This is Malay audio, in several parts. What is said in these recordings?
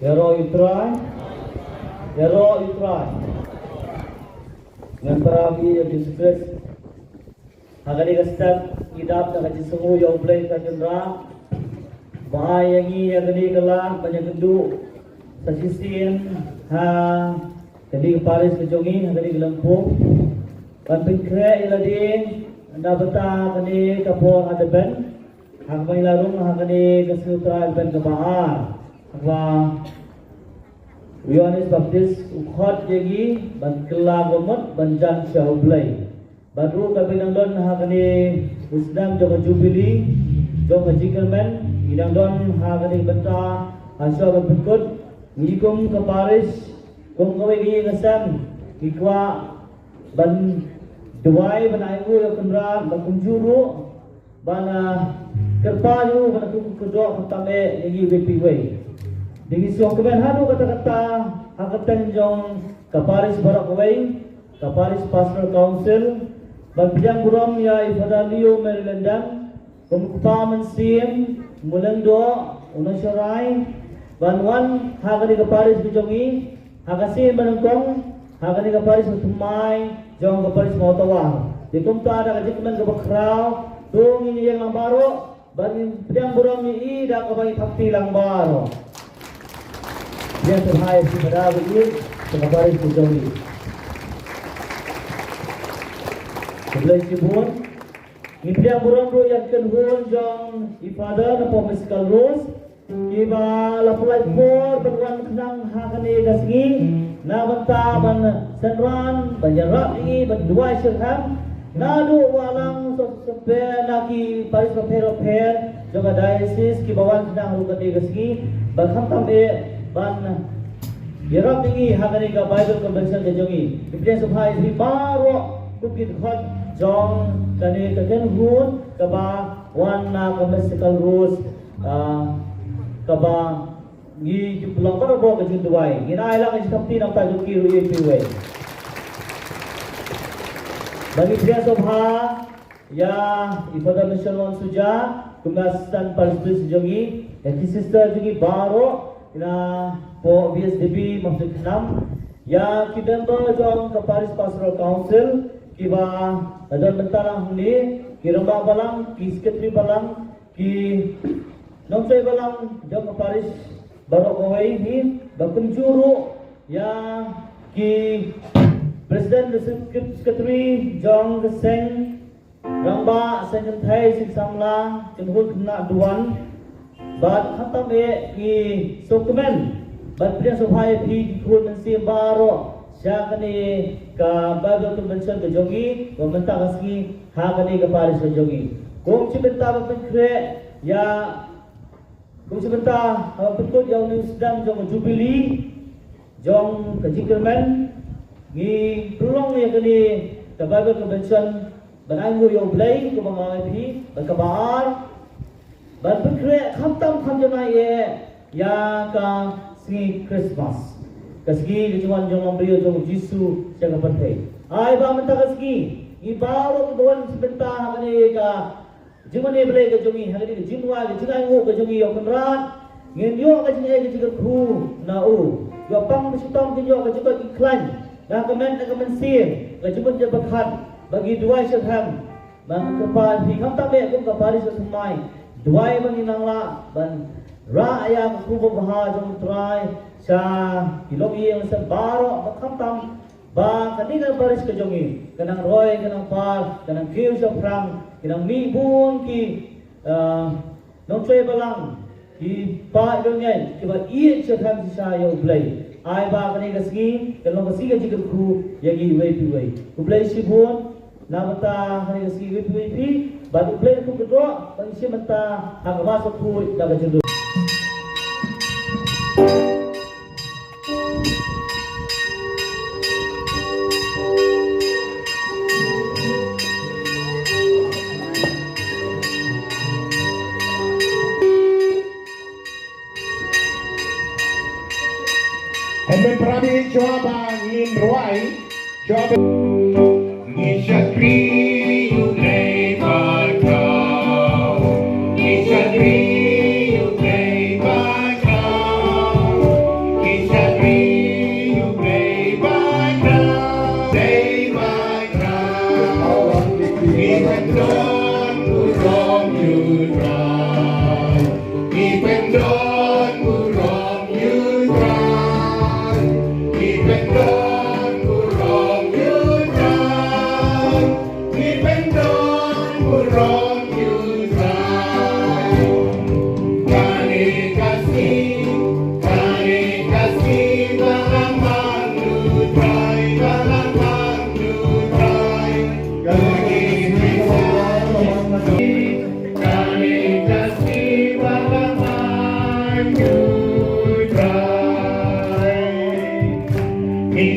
Yaro Utrai, Yaro Utrai. Dengan perabi yang disukses, agak dikasih idap dan kaji semua yang boleh kajenra. Bahaya yang agak dikelah banyak geduk, sasisin, jadi Parish kejongi agak dikelempung. Banpin kre iladin, anda betah kani kapor ada ben, hak mengilarung hak kani kesutra ben kebahar. Wa Yohanes Baptis ukhot jegi ban kela gomot ban jan syaublai baru kabinang don hakani wisdom jong jubili jong jikermen idang don hakani benta asal berkut ngikum ke Parish kum kawe gi ngasam ikwa ban duai ban aiku yo kendra ban kunjuru ban kerpayu ban kedua pertama lagi BPW. Dengan siang kemudian hadu kata-kata angkatan jong Parish barak kawai, Parish Pastoral Council, bagi buram ya ifadaliyo Marylandan, kumkupa mensim, mulang do, unang syarai, banwan hagani Parish kujongi, hagasin banangkong, hagani Parish mutumay, jong Parish Mawtawar. Di kumta ada kajikman kabakraw, tung ini yang langbaro, bagi buram ni ida kabay takti langbaro. Dia terhayat si Madawi ini dengan Parish kujongi. Sebelah sibun, ini buram do yang kenhun jong ifada na pomesical rules. Kiba lapulai por berwan kenang hakani gasgi, na banta ban senran banjarap ini berdua syirham. Nadu walang sepe naki Parish repair jong diocese kibawan kenang hakani gasgi, bakhamtam ban yerap tinggi hakani ka Bible convention ke jongi ipre subhai ri baro kupit khot jong kani kaken hun ka ba wan na conventional rules ka ba gi pulang ko bo ka jinduai ina ila ka stopti na ta joki ru ye piwe bagi ipre subha ya ipada mission suja kumastan Parish jongi eti sister jongi baro ina po VSDB maksud 6 ya kidemba jong ke Parish Pastoral Council kiba adon bentalang ni kiramba balang ki Secretary balang ki nomsay balang jong ke Parish barok kawai ni bakunjuru ya ki President Secretary jong ke Seng ramba senjentai siksamla kenhul kena duan Bat khatam ki dokumen bat priya subhai phi khul mensi baro syakani ka Bible convention ke jongi komenta kasgi hakani ka Parish ke jongi kum cibenta bakre ya kum cibenta betul yang ni sedang jong jubili jong kejikermen gi prolong ya kani ka Bible convention banangu yo blai ko mangai phi bakabahar ban berkreat khamtam khamjana ye ya ka si Christmas kasgi jujuan jong ambrio jong Jisu jaga pentai ai ba menta kasgi ibawo buan sebentar hakani ka jumane blai ka jongi hakani ka jimwa ka jinangu ka jongi yo kenrat ngin yo ka jinai ka jiga khu na u yo pang mesitom ke yo ka jiga iklan na komen sim ka jumon je bakhat bagi dua syarham bang kepan hi khamtam be kum ka Parish semai Duai menginang la ban rakyat kubu bahajong try sa kilogi yang sebaro bakhamtam ba kanilang Parish kejongi kanang roy kanang par kanang kiu sa prang kanang mibun ki nong choy balang ki pa dongay ki ba iet sa tham sa yo blay ai ba kani kasgi kalong kasgi ka jikap ku yagi way pi way ku blay sibun namata kani kasgi way pi baru play ku kedua bagi siapa hang masuk ku dalam jendu. Hembe prabi coba ngin ruai coba ngisakri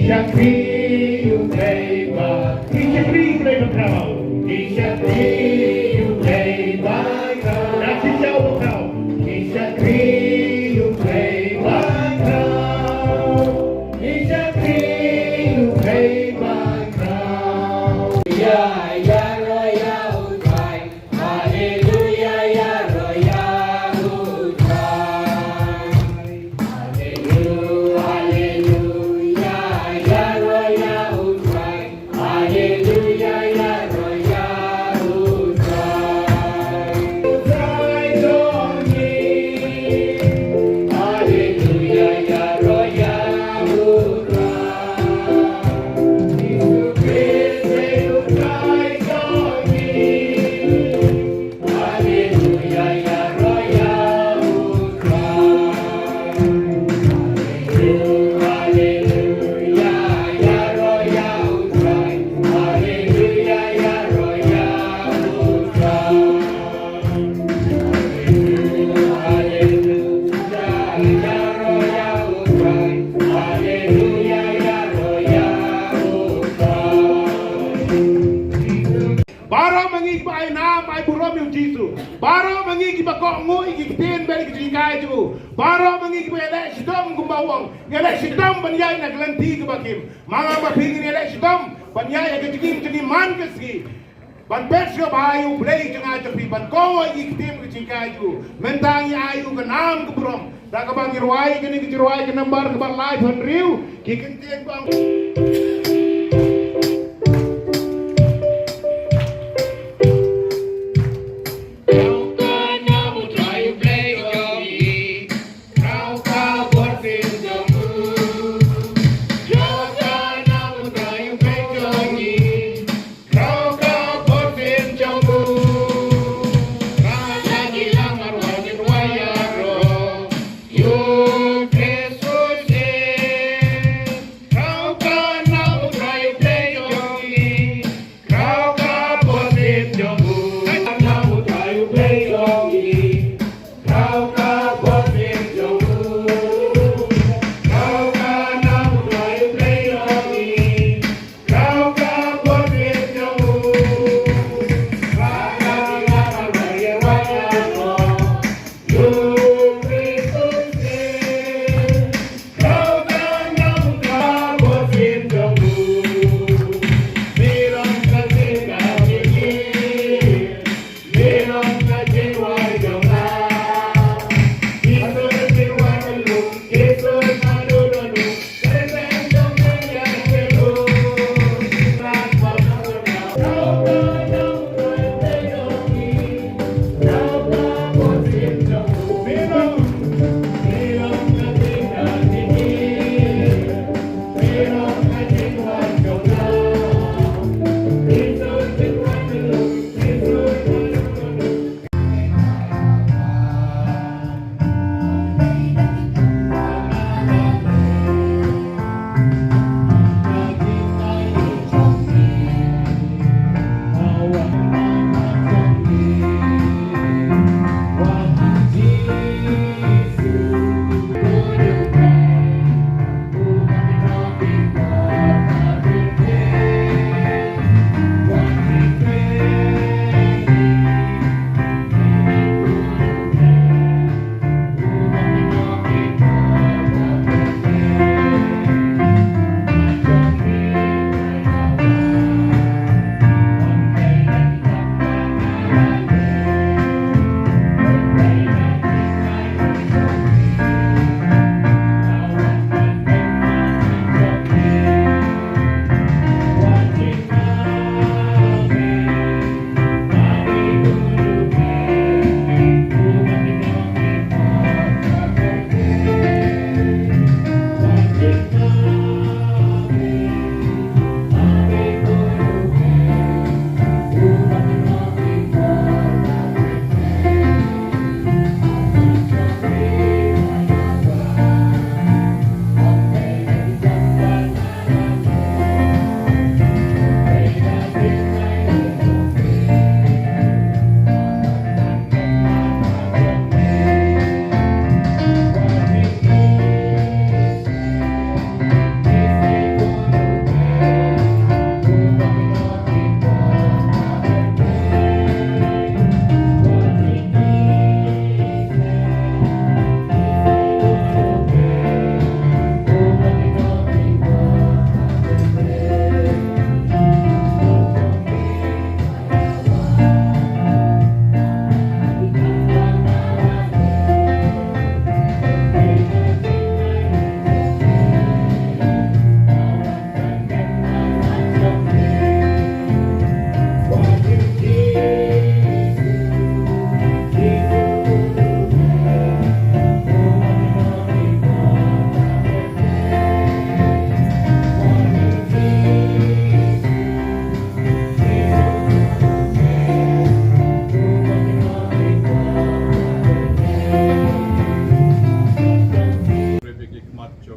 Ishakri Ubeba. Ishakri Ubeba kau. Ishakri Ubeba kau. Nasi jauh kau. Ishakri Ubeba kau. Ishakri Ubeba kau. Ya ya roya utai, haleluya ya roya utai, haleluya haleluya ya roya utai, haleluya ya roya utai. Utai dongi, haleluya ya roya utai. Yesus Kristus utai dongi, haleluya ya roya utai. Haleluya ya roya utai, haleluya ya roya utai. Haleluya ya roya utai, haleluya ya roya utai. Baro mangigba na mai burom yung Jisu. Baro mangigba ko ngui gigtin balik jikai ju. Baro mangigba ele sidom gumbawang. Ele sidom banyai naglanti kebakim. Mga mapingin ele sidom banyai agajigim man kasi. Ban persyo bayu play janga japi ban ko gigtin jikai ju. Mentangi ayu ganam kubrom. Dakabang irwai kini kirwai kenambar kebar live on riu. Kikintin bang. Kau kan namu try play jogi, kau kau botin jogu. Kau kan namu try play jogi, kau kau botin jogu. Raja gilang marwani wayaro, you Jesus kau kau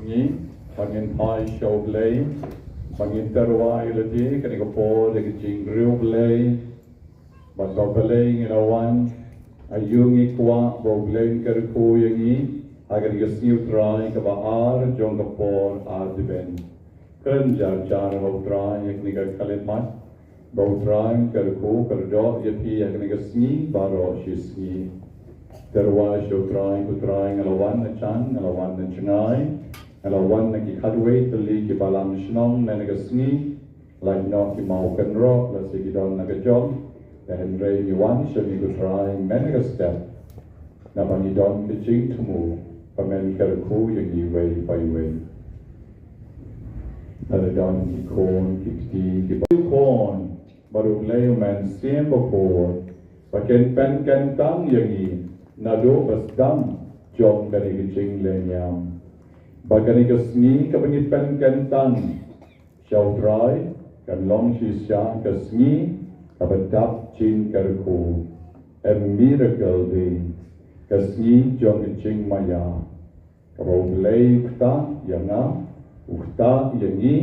ni pangin pai show play pangin terwai lagi kan ko po de jing real play but go play in a one ayungi kwa bo play kar ko yangi agar yo siu try ka ba ar jong ka por ar diben kan jar jar ho try ek ni ka kalemat bo try kar ko kar do ye pi ek ni ka sni baro shisni terwa show trying to trying alawan na chan alawan na chinai alawan na ki kadwe tali ki balam shnong na nagasni like no ki mau kan ro la se ki don na ka job the henry ni wan show ni go trying many step na ban ni don ki ching to move pa men kar ku yang ni way by way na don ki kon ki kon baru leo man siem before pa ken pen ken tang yang ni nado basdam jong dari kecing lenyam bagani kesni kapangit pen kentang shau try kan long shisha kesni kabadap chin karku a miracle day kesni jong kecing maya kabo lay ukta yanga ukta yangi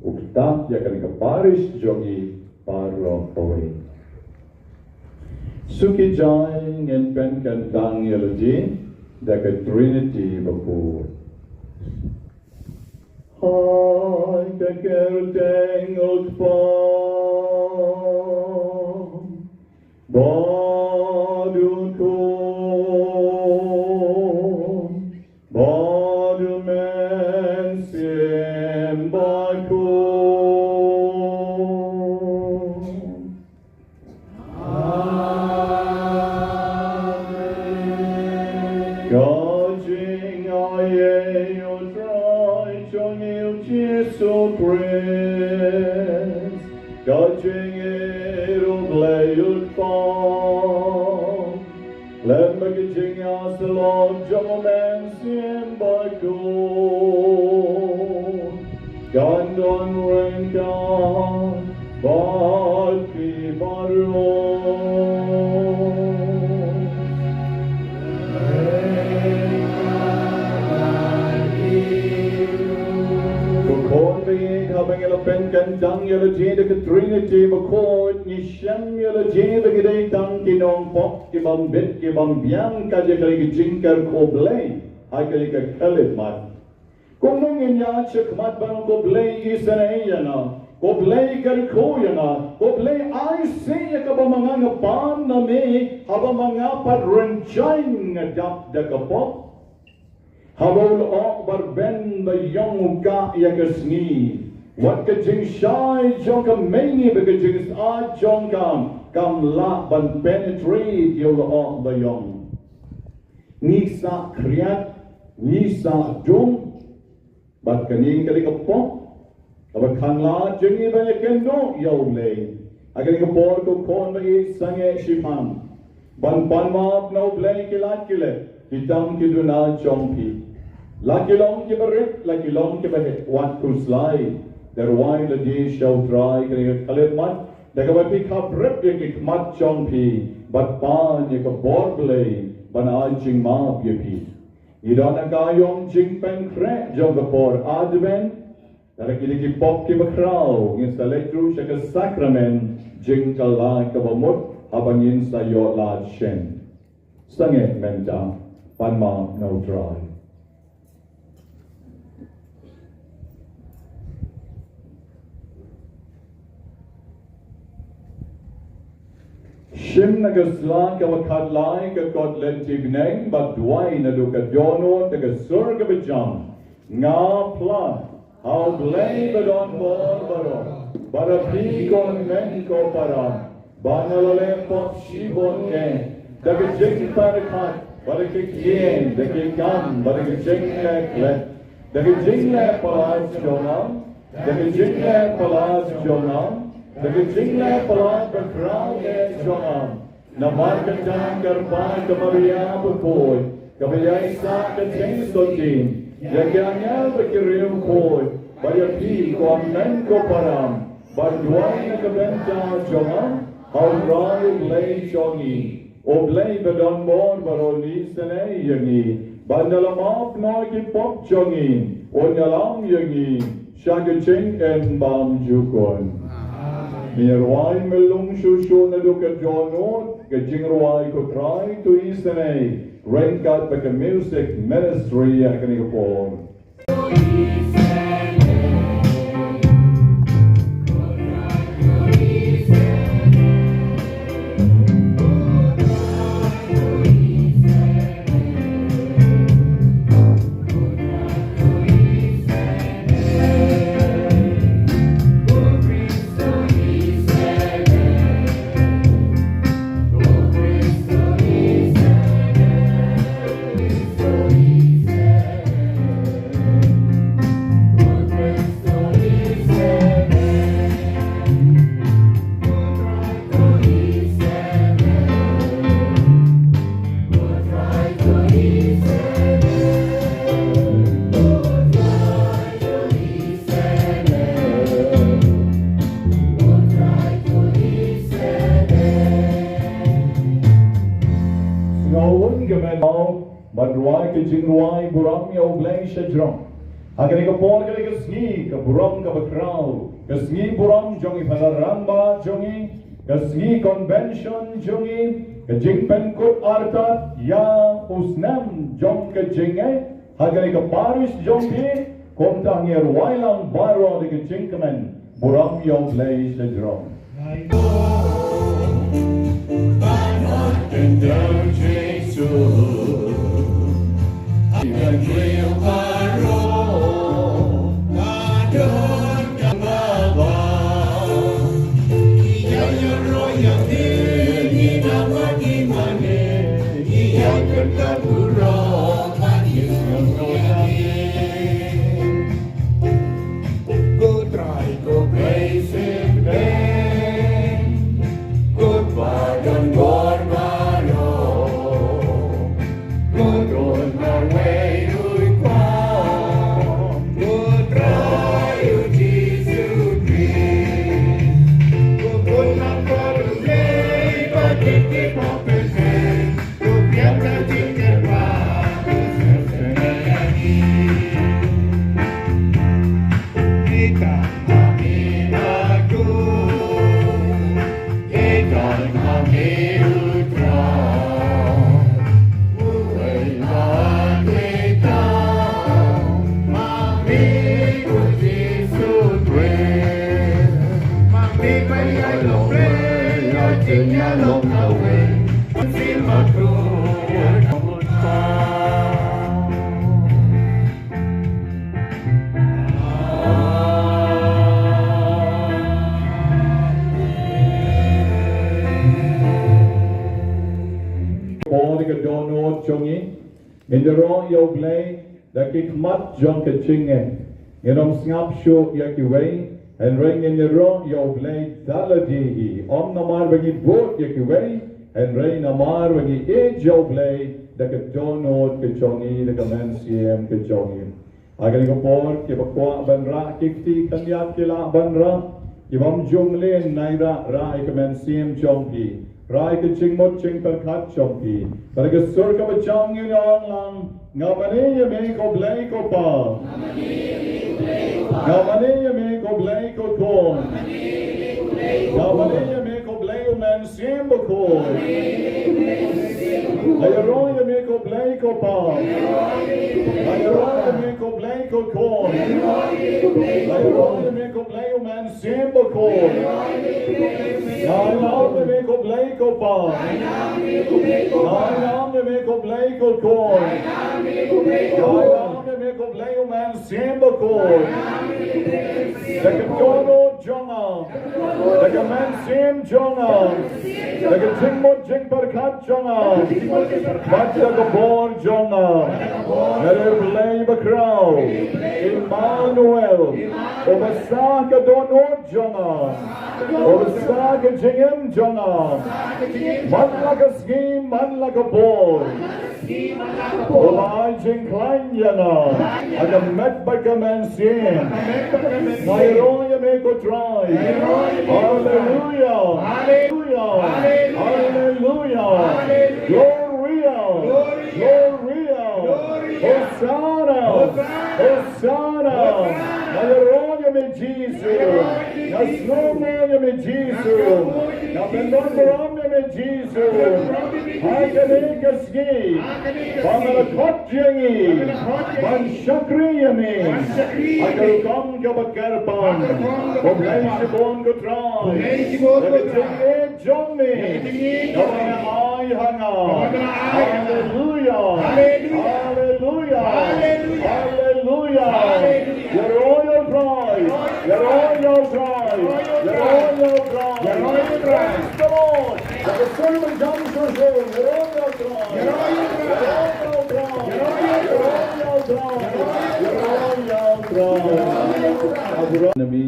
ukta yakan ka parish jongi paro away Suki join and pen kantang yalaji daka Trinity Bakhuid. Hai kakerteng utpam badu kun badu men sim bakun. Gajing aye utrai chong il Jesu praise Gajing eruglay utpam Lemba gajing asalog jomen sim bakun Gandon rengan baki baron Habang pen kantang yala jeda ke Trinity Bakhuid ni syam yala jeda ke day tang kinong pok ke bambit ke bambiang kaje kali ke jingkar ko blay hai kali ke kalit mat kung mungin ya chek mat bang ko blay isa na yana ko blay kar ko yana ko blay ay se ka ba mga ngapan na me haba mga padrenchain nga dap da kapok habol o barben ba yong ka yakasni Wat ka jing shai jong ka maingi ba ka jing sa jong kam la ban penetrate yo la ba yong ni sa kriat ni sa jong bat ka ni ka ka po ba kan la jing ba ya kendo yo le agar ka por ko kon ba i sange shimam ban ma no blay kilat kile hitam ki do na jong pi la kilong ki barit la kilong ki ba wat ku slide Der wine the day shall dry kaya kalit mat daga ba pi ka brep ye mat chong pi bat pan ye ka borble ban ajing ma ye pi idana ka yong jing pen kre jong ka por adven daga ki pop ki bakrao in Celebratory sa ka sacrament jing ka la ka ba mot habangin sa yo la shen sange menta pan ma no dry Shim na gasla ka wakadlay ka God lentig but dway na do ka dyono ta ka sur ka bijam nga pla how blay badon mor baro bara pi kon men ko para banalale pot shibon ke da ka jing par khat bara ke kien da ke kam bara ke jing le kle da ke jing le palaz jonam da ke jing le palaz jonam Dagi jingle palat berkrau ke jonam, namar kencang kerpan kemaria berkoi, kebaya isak kencing sotin, jagiannya berkirim koi, bayar pi komen ko param, berduai na kebencang jonam, haurai lay jongi, oblay bedon bor baroli senay yangi, Bandalamap no ki pop jongi, onyalam yangi, shagaching and bam jukon. Mirwai melung shushu na duka jonot, gajingwai ko try to isane, rain got back a music ministry akanigapon. Madruai ke jingruai buram ya ublai shajram. Agar ika pon kali ke sngi ke buram ke bakrau, ke sngi buram jongi padaramba jongi, ke sngi convention jongi, ke jingpen kut artat ya usnam jong ke jingai. Agar ika parish jongi komta ngir wailang baro de ke jingkemen buram ya ublai shajram. In the wrong yo blay, the kick mat junk a chinge. You know, snap show yaki way, and ring in the wrong yo blay, taladi. Om namar when you boat yaki way, and rain amar when you eat yo blay, the kadono, kachongi, the kamensium, kachongi. I can go for Kibakwa Banra, Kikti, Kanyat Kila Banra, Kibam Junglin, Naira, Rai, Kamensium, Chongi. Rai ke chingmot ching per khat chomki. But ke sur ka bachang yun ong lang. Ngapani ye me ko blay ko pa. Ngapani ye me ko blay ko kon. Ngapani ye me ko blay o man sim bo ko. Ayron ye me ko blay ko pa. Ayron ye me ko blay ko kon. Ayron ye me ko blay o man sim bo ko. Ayron ye me ko blay ko pa. Ayron ye me ko blay ko kon. Ayron ye me ko blay o man sim bo ko. Like a tono jonga. Like a man sim jonga. Like a jingmot jing barkat jonga. But like a born jonga. Let her play bakraw. Emmanuel. Obasaka dono jonga. Obasaka jingim jonga. Man like a scheme, man like a ball. Olay jing klein yana. Like a met by a man sim. Hallelujah, make a try. Hallelujah. Hallelujah. Hallelujah. Gloria. Gloria. Hosanna! Hosanna! Nagaronya me Jesus! Nasnomonya me Jesus! Napendondoramya me Jesus! Hakanigaski! Pangalakotyangi! Manshakriyami! Agarukam kabakarpan! Oblaisibon kutray! Nagatingin jommi! Namanay hanga! Hallelujah! Hallelujah! Hallelujah! Your royal bride! Your royal bride! Your royal bride! Your royal bride! Praise the Lord! That the servant comes to show your royal bride! Your royal bride! Your royal bride! Your royal bride! Your royal bride! Nami,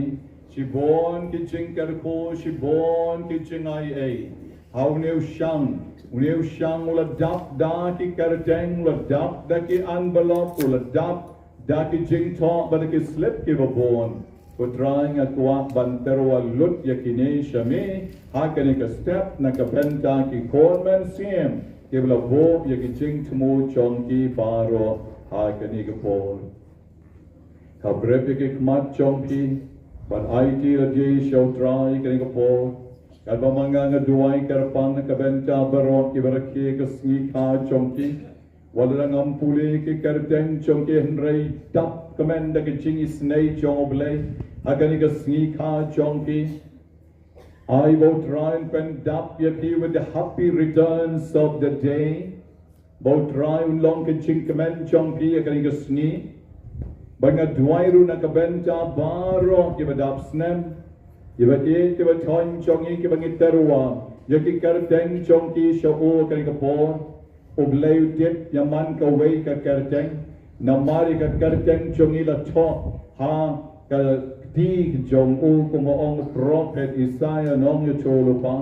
Shibon kitching karko, Shibon kitching ai. How new shang ula dap da ki karteng, ula dap da ki envelope, ula dap da ki jing talk, but ki slip ki babon. Ko trying akwa banterwa lut yakine shame, hakane ka step na ka benta ki cornman siem, ki bla bo yaki jing tumu chonki baro, hakane ka pol. Ka brep yaki kmat chonki, but IT la jay show try kane ka pol. Kalba mga nga duway karapang nakabenta barok ibaraki kasngi ka chongki. Wala lang ang puli ki karteng chongki henry tap kamenda ki chingi snay chong oblay. Agani kasngi ka chongki. I will try and pen dap yaki with the happy returns of the day. Bo try un long ki ching kamen chongki agani kasngi. Banga duway ru nakabenta barok ibadap snem. Iba kiba ton chongi kiba ngiterwa yaki karteng chongki shao kani kapor ublay tip yaman ka way ka karteng namari ka karteng chongi la cho ha ka ti jong u kumoong prophet Isaiah nong yutolo pa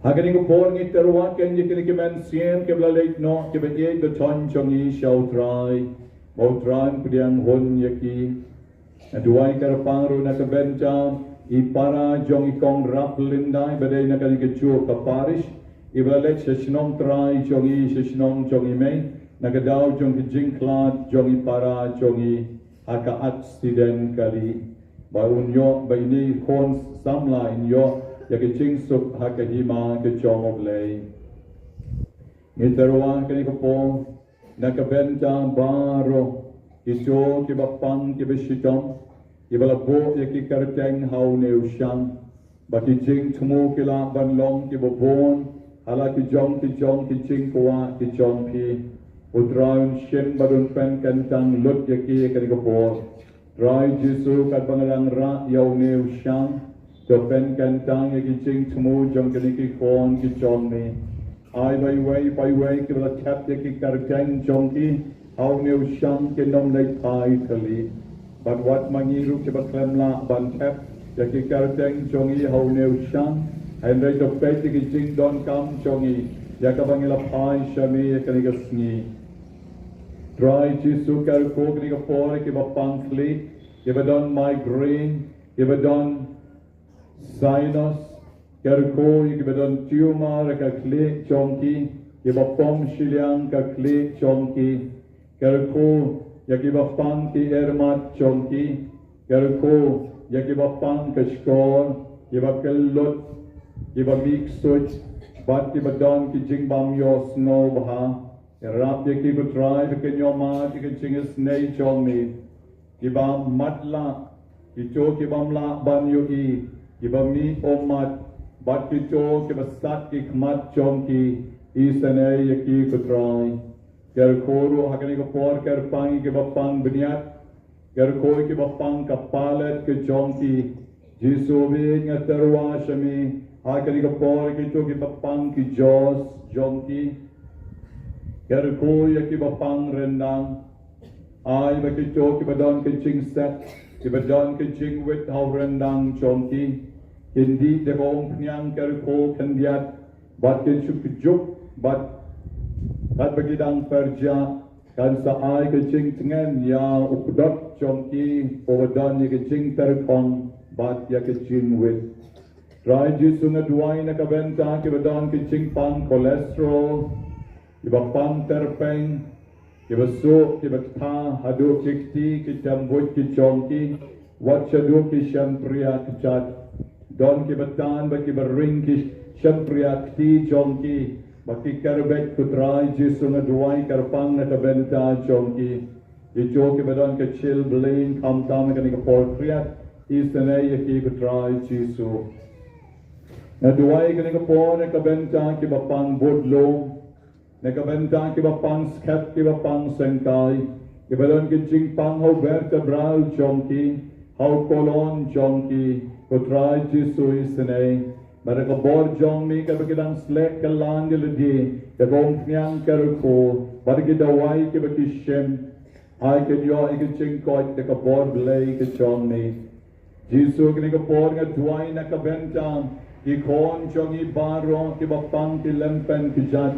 hagani kapor ngiterwa ken yaki kimen siem kibla late no kiba the ton chongi shao try mo try kudiang hon yaki Aduay karapangro na kabenta ipara jong ikong rap linday baday na kanikachu ka Parish ibalet sa sinong try jong sa sinong jong may nagadaw jong kijing klat jong ipara jong haka accident kali ba unyo ba ini kon samla inyo yakijing sup haka hima ka jong oblay ngiterwa kanikapo nakabenta baro Iso kibapang kibashitong ibalabo yaki karteng hau neushang baki jing tumu kila banlong kibabon hala kijong kijing kwa kijong pi utraun shin badun pen kantang lut yaki kanikapo try jisu kat bangalang ra yau neushang to pen kantang yaki jing tumu jong kanikikon kijong ni ai bai way kibala tap yaki karteng jongki How new sham kinom lay thai kali, but what mangiru kibaklemla bantep, yaki karteng chongi how new sham, and right of peti ki jing don kam chongi, yakabangila pai shami yakanigasni. Try jisu karko knikapore kibapang fleet, kibadon migraine, kibadon sinus, karko kibadon tumor kakli chonki, kibapong shiliang kakli chonki. Karko yakibapang ki ermat chonki, karko yakibapang kashkor, kibakalot, kibamiksut, bat kibadon ki jingbam yos no baha, rap yakibutray kanyo ki jingas nay chongi, kibam matla, kito kibamla banyo kibami omat, bat kito kibasat ki kmat chonki, isanay yakibutray. Karkoro hakani ko por karpangi ke bapang beniat karkoi ke bapang kapalat ke chongki jisubi ngaterwa shami hakani ko por ke to ke bapang ki jos jongki karkoi ke bapang rendang ai ba ke to ke badon ke ching set ke badon ke ching with how rendang chongki hindi de bong pnyang karko kandiat bat ke chuk bat Kat bagidang perja kan sa ay kaching tingen ya updot chongki owadan ya kaching terkong bat ya kaching with try jisu nga duway na kabenta kibadan kaching pang cholesterol iba pang terpeng Kiba so, kiba ta, hadu kikti, kitambut, kichonki, watchadu, kishampriya, kichat. Don kiba tan, ba kiba ring, kishampriya, kti, chonki. Baki karbet kutrai, jisu ngaduai, karpang na kabenta, chonki. Ijo kiba don kachil, blain, kamtam, kanika porkriyat, isanay, yaki kutrai, jisu. Naduai kanika por, nakabenta, kiba pang budlo. Nakabenta kiba pang skat kiba pang sengkai kiba don kiching pang ho vertebral chonki ho colon chonki kutrai jisu isne baraka bor jong mi kiba kidang slek kalan diludi kagong nyang karuko baraki dawai kiba kishem ai kenyo ikiching koit ka bor blay kichong mi jisu kinika por nga duai nakabenta ikon chongi baro kiba pang kilempen kijat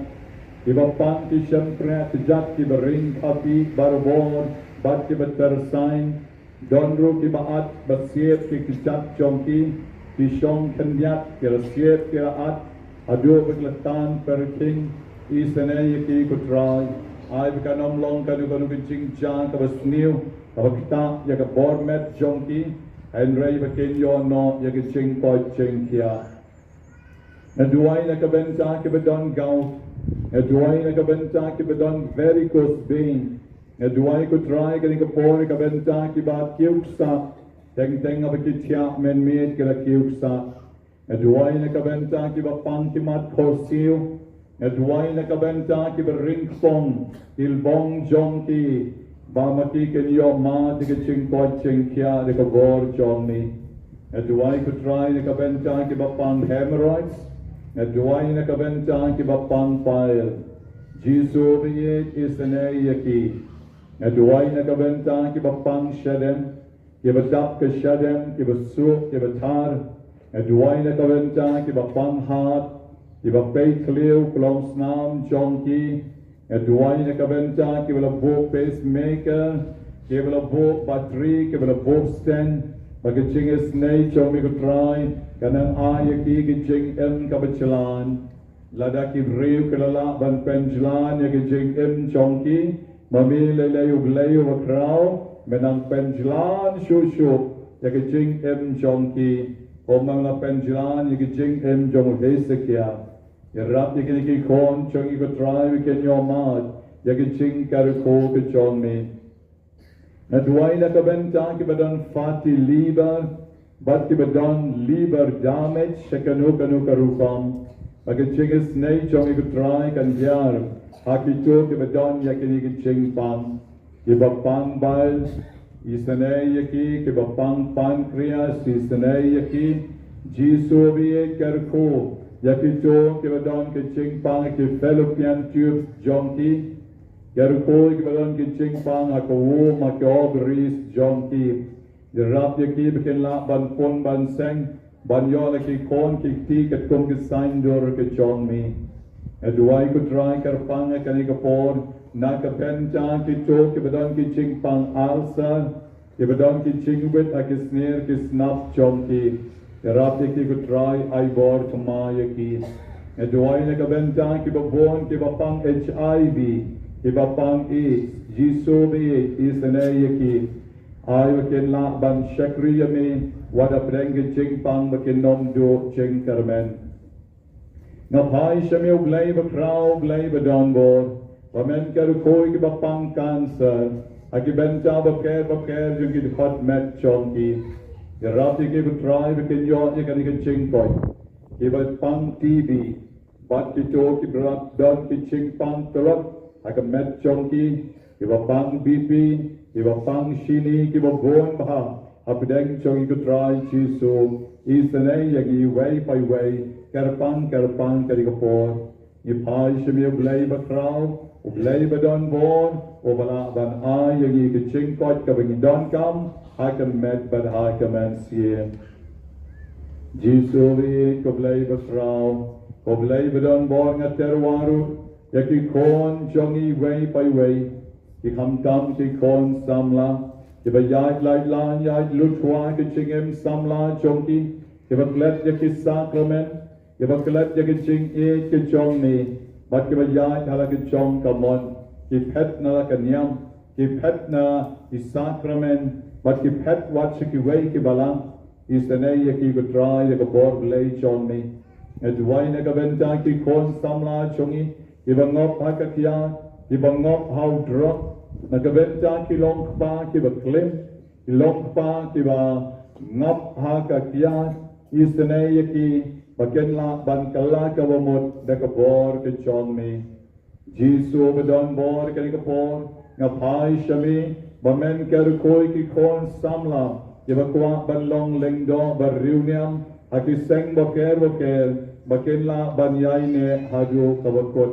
Kiba pang ki syempre sejak kiba ring api barbor bat kiba tersain donru kiba at basiep ki kijat chongki kishong kenyat kira siep kira at adu bekletan perking isane yaki kutrai ai bekanom long kanu kanu bincing jang kaba sniu kaba kita yaka bormet chongki henry bekenyo no yaki ching koi ching kia Naduai na kabenta kiba don gaut Naduai na kabenta kiba don varicose vein. Naduai ko try kani ka por kabenta kiba kiuksa. Teng abakitya men meet kila kiuksa. Naduai na kabenta kiba pangkimat korsiu. Naduai na kabenta kiba ringpong ilbong jongki. Bamati kanyo ma tika chingkot chingkya tika bor jongmi. Naduai ko try na kabenta kiba pang hemorrhoids. Naduai na kabenta kiba pang pile. Jisu biyet isane yaki. Naduai na kabenta kiba pang shadem. Kiba dap ka shadem, kiba sup, kiba tar. Naduai na kabenta kiba pang hat. Kiba pay kliw, klong snam, chonki. Naduai na kabenta kiba labo pacemaker. Kiba labo battery, kiba labo stand. Bagaching is nay chomi ko try kanang ayaki gaching em kabachalan lada ki riu kalala ban penjlan ya gaching em chongki mami lelayu glayu wakrao menang penjlan shushu ya gaching em chongki omang la penjlan ya gaching em jong hesekia ya rap ya ki kon chongi ko try we can your mad ya gaching karko ko chongmi Naduai na kabenta kiba don fatty liver, but kiba don liver damage sa kanu karupam. Pagkachingis na chong ikutry kandyar, hakito kiba don yakinigitching pang. Kiba pang bile, isanay yaki, kiba pang pancreas, isanay yaki, jisobiye karko, yakito kiba don kitching pang ki fallopian tubes jonki. Yarukoi kibalon kiching pang akawu makiobris jonki. Dirap yaki bikin la ban pon ban seng ban yo laki kon kikti kat kong kisain dur ke chongmi. Aduai ko try karpang kani kapor na kapenta kito kibalon kiching pang alsa kibalon kiching wit akisnir kisnap chongki. Dirap yaki ko try aibor tumayaki. Aduai na kabenta kibabon kibapang HIV. Iba pang is, Jisu mi isanayaki, ay wakin la ban shakriya mi, wada prengin ching pang wakin nom do ching karmen. Napai siya mi uglay ba kraw, uglay ba donbor, wamen karukoy iba pang cancer, agibenta ba ker yung hot met chonki, yarati ki ba try wakin yon yakan ikan ching koy, iba pang TB, bat kito ki brat don ki ching pang tarot, Aka met chonki, kiba pang BP, kiba pang shini, kiba bon baha. Apideng chonki ko try chiso, isanay yagi way by way, karpang karikapor. Ipay shimi ublay ba kraw, ublay ba don bon, ubala ban ay yagi kiching kot kabang don kam, aka met bad aka man siye. Jiso vi kublay ba kraw, ublay ba don bon nga terwaru, Yaki kon chongi way by way, ikam tam ki kon samla, kiba yait light lan yait lutwa ki chingem samla chongi, kiba klet yaki sacrament, kiba klet yaki ching e ki chongni, but kiba yait hala ki chong kamon, ki pet na kanyam, ki pet na ki sacrament, but ki pet wat ki way ki balang, is the nay ki go try the board lay chon me. Et why na gabenta ki kon samla chongi, ibangop hakatya, ibangop how drop, na gabenta ki long pa ki ba klim, long pa ki ba ngap hakatya, is the nay ki bakenla ban kala ka wamot da ka bor ka chon me. Jisu badon bor ka ka por, ngapai shami, bamen ka koi ki kon samla, ibakwa ban long lengdo barriuniam, haki seng boker, bakenla banyay ne hadu kabakot.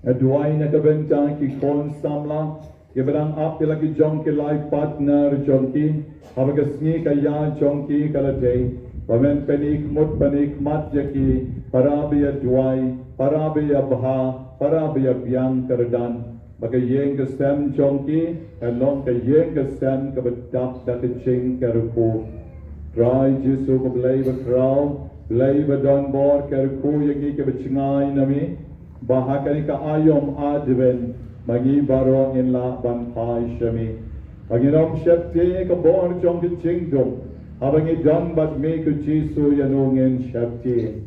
Aduay na kabenta ki kon samla, ibarang apila ki jong ki life partner jonki, habagasngi kaya jonki kalatay, pamen penik mut panik mat yaki, parabi aduay, parabi abha, parabi abyang karadan, bagayeng kasem jonki, along kayeng kasem kabadap dakaching karupo. Try Jesu kablay batraw, blay badon bor karupo yaki kabachingay nami, bahakani ka ayom adven, magi baro in la banpay shami. Paginom syapti ka bor jong kichingdom, habang idon bat me ku Jesu yanungin syapti.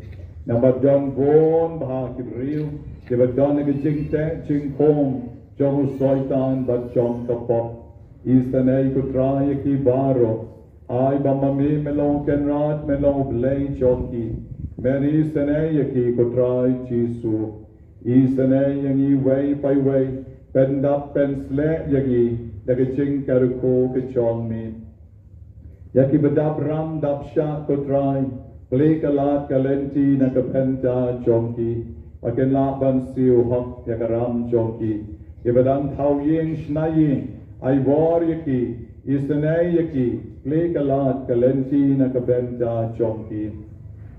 Nabadon bon bahakibriw, kibadon nagijingte jingkong, jong usoitan bat jong kapok. Istanay ku try ki baro, ay bamami melong kenrat melong blay jonki. Meri istanay ki ku try Jesu. Istanay yang i way by way, pendap pensle yang i nagijing karuko kachong mi. Yaki badap ram dap sya ku try, play kalat kalenti nakapenta jonki. Pakin laban siu hok yakaram jonki. Ibadang tau ying shnayi, ay war yaki, istanay yaki, play kalat kalenti nakapenta jonki.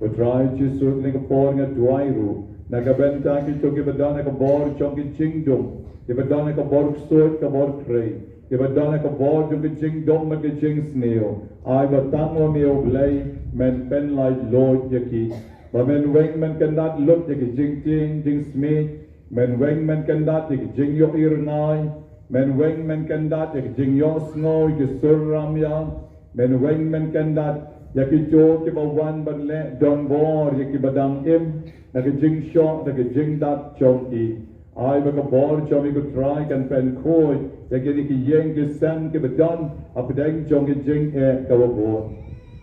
Utray Jesu nikapor nga duayru, nagabenta ki to gibadana ka bor chong ki chingdom, gibadana ka bor sort ka bor trey, gibadana ka bor chong ki chingdom mag ki ching snail, ay batango mi oblay men pen light lord yaki, ba men weng men kandat look yaki jing ting jing smith, men weng men kandat yaki jing yo irnay, men weng men kandat yaki jing yo snow yaki surram yang, men weng men kandat yaki jo ki bawan banle don bor yaki badang im, nagijing shot, nagijing dat chonki. Ay baka bor chomi ko try kan pen koy, yaki ki yeng ki san ki badan, apdeng chonki jing kawabon.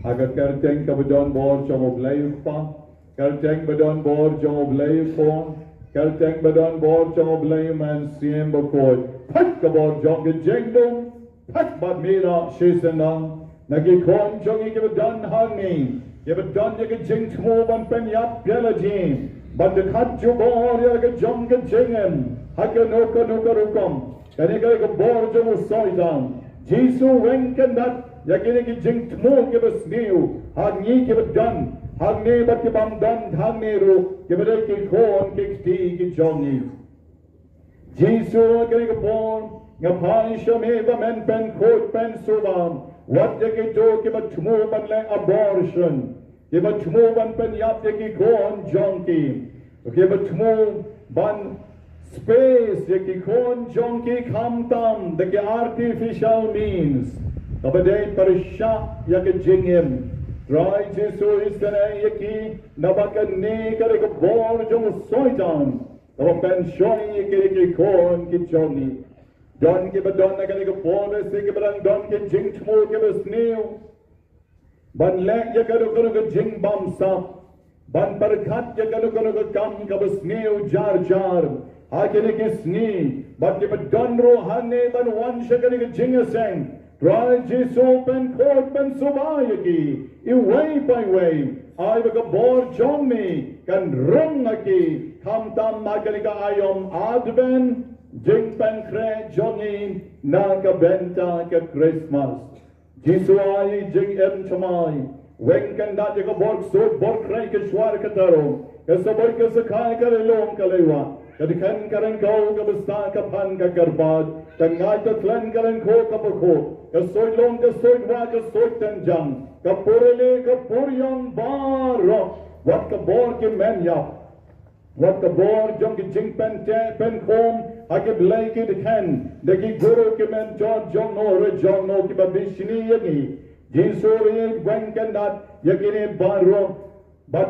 Agar kerteng kabadon bor chong oblay pa, kerteng badon bor chong oblay pon, kerteng badon bor chong oblay man siem bakoy. Pat kabor chonki jing dum, pat bad mira shisenang, nagikon chongi ki badan hanging. Yabadon yaka jing tmo ban pen yap pialajim, but the kat jubor yaka jong ka jingem, haka noka rukom, kanika yaka bor jong usoidam. Jisu weng kandat, yakini ki jing tmo kibas niu, hangi kibadon, hangi bat kibam dan hangi ru, kibadai ki kon kikti ki jongi. Jisu kanika bor, ngapai shameva men pen kot pen subam, what yaki do kiba tmo ban le abortion, kiba tmo ban pen yap yaki kon jonki, kiba tmo ban space yaki kon jonki kamtam, the artificial means, kabaday parisha yaki jingim, try Jesu istana yaki nabakan ne karika bor jong soitan, kaba pen shoni yaki kon ki jongi. Don ki badon na kanika pole se ki badang don ki jing tmo ki bas new. Ban lek ya kano ka jing bam sap. Ban parkat ya kano kam ka bas new jar jar. Ha ki sni. But ki badon ro hane ban wan sha kanika jing aseng. Try Jesu pen kot pen subayaki. I way by way. Ay baka bor chong mi. Kan rung aki. Kam tam ma kanika ayom adven. Jing pen kre jongi na kabenta ka Christmas. Jisu ay jing em chamay. Weng kan dat ka borg so borg kre ka shwar ka taro. Ka sabay ka sakay ka lelong ka lewa. Kadikan ka rin ko ka basta ka pan ka garbad. Tangay ka tlan ka rin ko ka pako. Ka soy long ka soy wa ka soy tanjang. Ka purele ka puryang baro. Wat ka borg ki menya. Wat ka borg jong ki jing pen te pen kom. Hakib leke de ken, de ki guru ke men John no ki babishni yagi. Jinsuri wenken dat yakini baro, but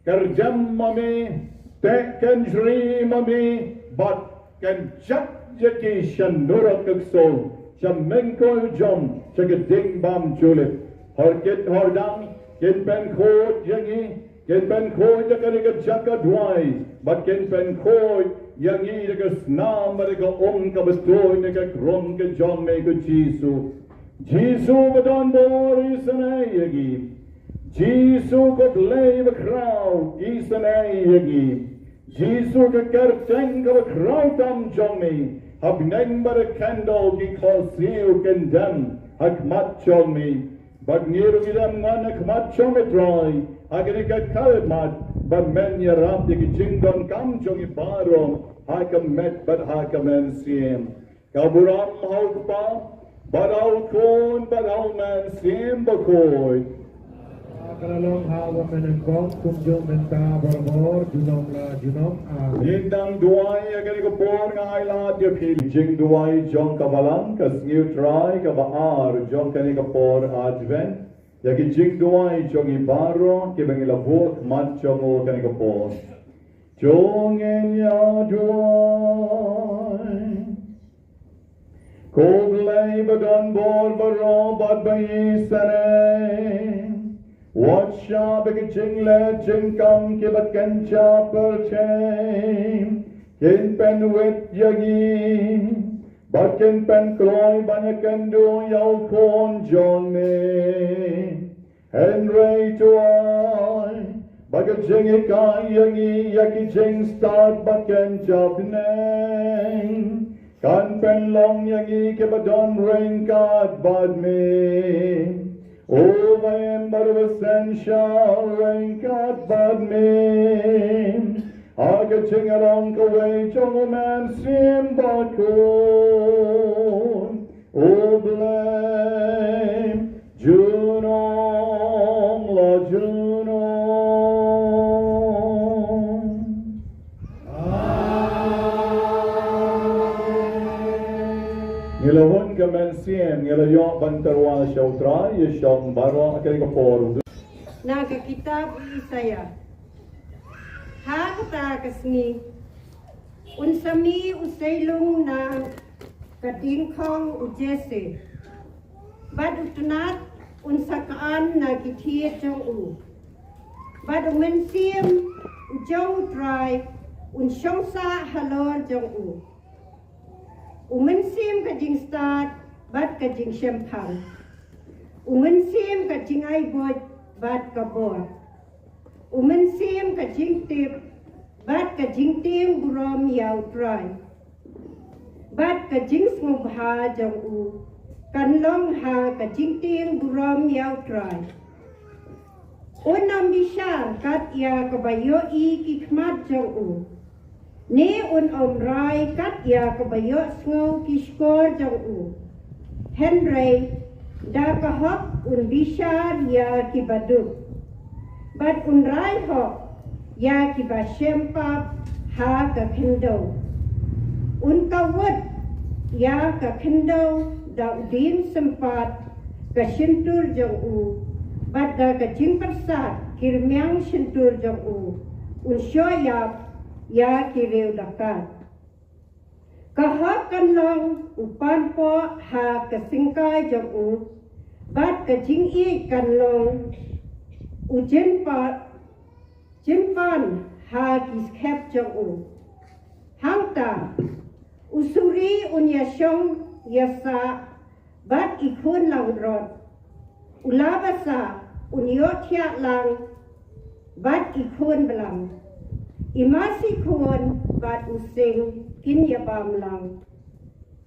kerjam mami, tekken jri mami, but can chat yaki shanura kakso, shamenko jom, shagading bam julip. Horkit hordang, kin pen khod yangi, kin pen khod yakariga jaka dwai, but kin pen khod yangi yaga snam mariga ka bestoy nega kron ke John me ko Jisu. Jisu badon bor isane yagi. Jisu ko blei bekrau isane yagi. Jisu ke kerteng ka bekrau tam John me. Hab neng bar candle ki khosiu kendam hak mat John me. But niru gidam nganak mat John me dry. Agri ka kalmat but men yarap ki jingdon kam jongi baro. Hakam met but hakam en siem. Kaburam haukpa. But our corn, but our man sim Bakhuid. Akalong hawa menengkong kumjong menta berbor junom Yindang duai agar ko por ngai la dia phil jing duai jong kabalang kas new try ka baar jong kani ka por advent yagi jing duai jong ibaro ke bangila vok mat jong o kani ka por jong en ya duai Koglei badon bor baro bad bayi sane. Watch up a jingle jinkam ke bat kencha per chain. Kin pen wit yagi. But kin pen kloy banakan do yaw kon John me. Henry to I. Baga jingi kai yagi yaki jing start but kencha name. Kan pen long yangi ke badon rain kat bad me. O vayem badu essential rain kat bad me. Aga ching along ka way chong man sim bad kun. O blame Junom la Junom. Ngilahon ka men siem, ngilayo bantarwa syautra, yeshong baro akari ka poru. Nakakitab Isaya. Hakata kasni. Unsami usailung na kadingkong ujese. Bad utunat unsakaan na kithiet jong u. Bad umensim ujong try unsyongsa halor jong u. Umensim kajing start, bat kajing shempang. Umensim kajing aibot, bat kabor. Umensim kajing tip, bat kajing tim burom yaw try. Bat kajing smubha jong u, kanlong ha kajing tim burom yaw try. Unam bishar kat ya kabayo I kikmat jong u. Ni un omrai kat ya kabayo sngo kishkor jong u. Henry da kahop un bishar ya kibaduk. But un rai hop ya kibashempap ha ka kendo. Un kawat ya ka kendo da udin sempat ka shintur jong u. But da ka jingparsat kirmyang shintur jong u. Un shoyap ya kiriu dakat. Kahap kanlong upan po ha kasingkay jong u. Bat kajing I kanlong jimpan ha kiskep jong u. Hangta usuri unyasyong yasa bat ikun lang rot. Ulabasa unyotya lang bat ikun belang. Imasi kun bat using kinyabam lang.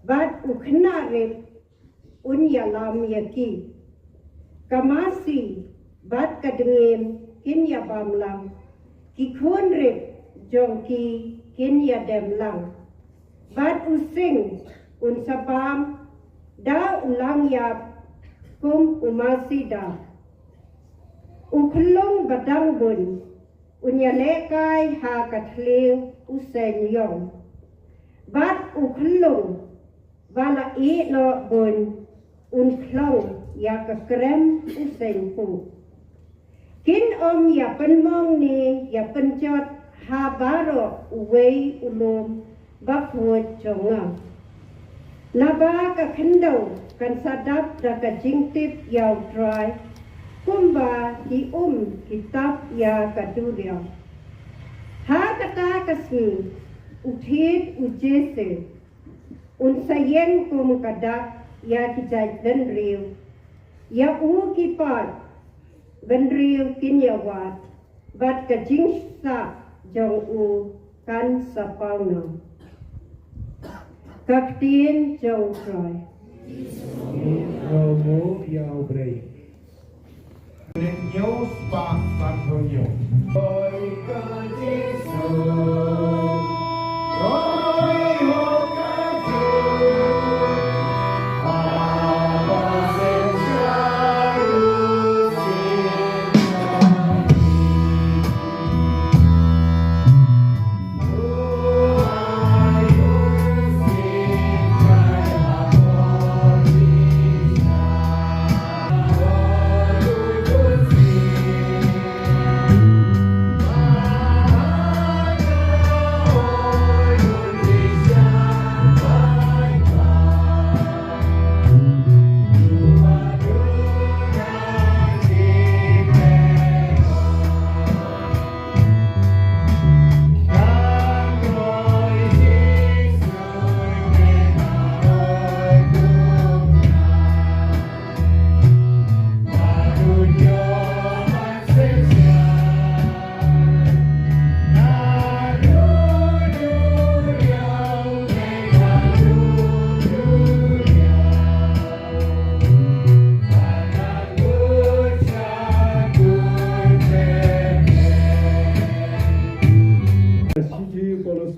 Bat ukhnarip unyalam yaki. Kamasi bat kadengim kinyabam lang. Kikun rip jongki kinyadem lang. Bat using unsabam da ulang yap kum umasi da. Uklong badang bun. Unyalekay ha katliw useng yong. บัดอุคลงวาละอีโลบนอุนคลองยากะเกรมอุเซนปูกินอมอย่าเป็นมองนี่อย่าเป็นจอดฮาบารออุเวอุลมบักหัวจงอ่ะนาบากะขันดงกันสะดับดะกะจิงติบยาวตรายกุมบาที่กิตับยากะดูเดียวหากะตากะสืออุทิศอุเจเสอุนสเยงกุมกะดักยากิจายเดินเรียวยาอูกิปาดเดินเรียวกินยาวาดบัดกะจิงสะจงอูกันสะเปาหนอกักเตียนจงครอย Romo Yao Brei. News Pak Santonio.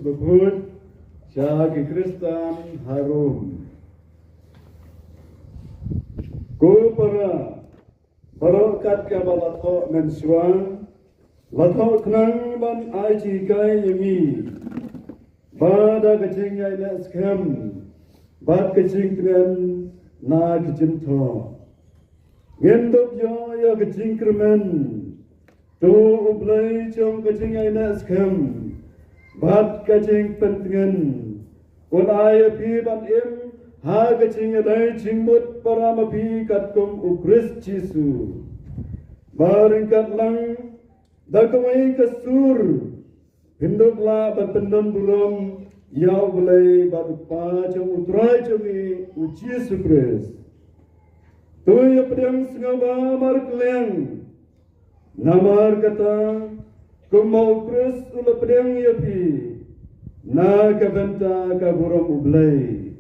Bakhuid, Syahagi Kristan Harum. Ko para barokat ke balatho mensuan, latho knang ban aji kai yami. Bada kecing yai les kem, bad kecing tren na kecing tho. Gendop yo ya kecing kremen, tu ublai chong kecing yai les kem. Bad kacing pentingan, ulai api ban ha kacing alai cingmut para api katkum ukris Yesu. Bareng katlang, dakamai kasur, hinduklah berpendon buram, yau belai barupa jom utrai jomi uji Yesu Kris. Tu ya pedang sengaba markleng, namar kata. Kumau Kris ula pedang yapi, na kabenta kaburam ublay.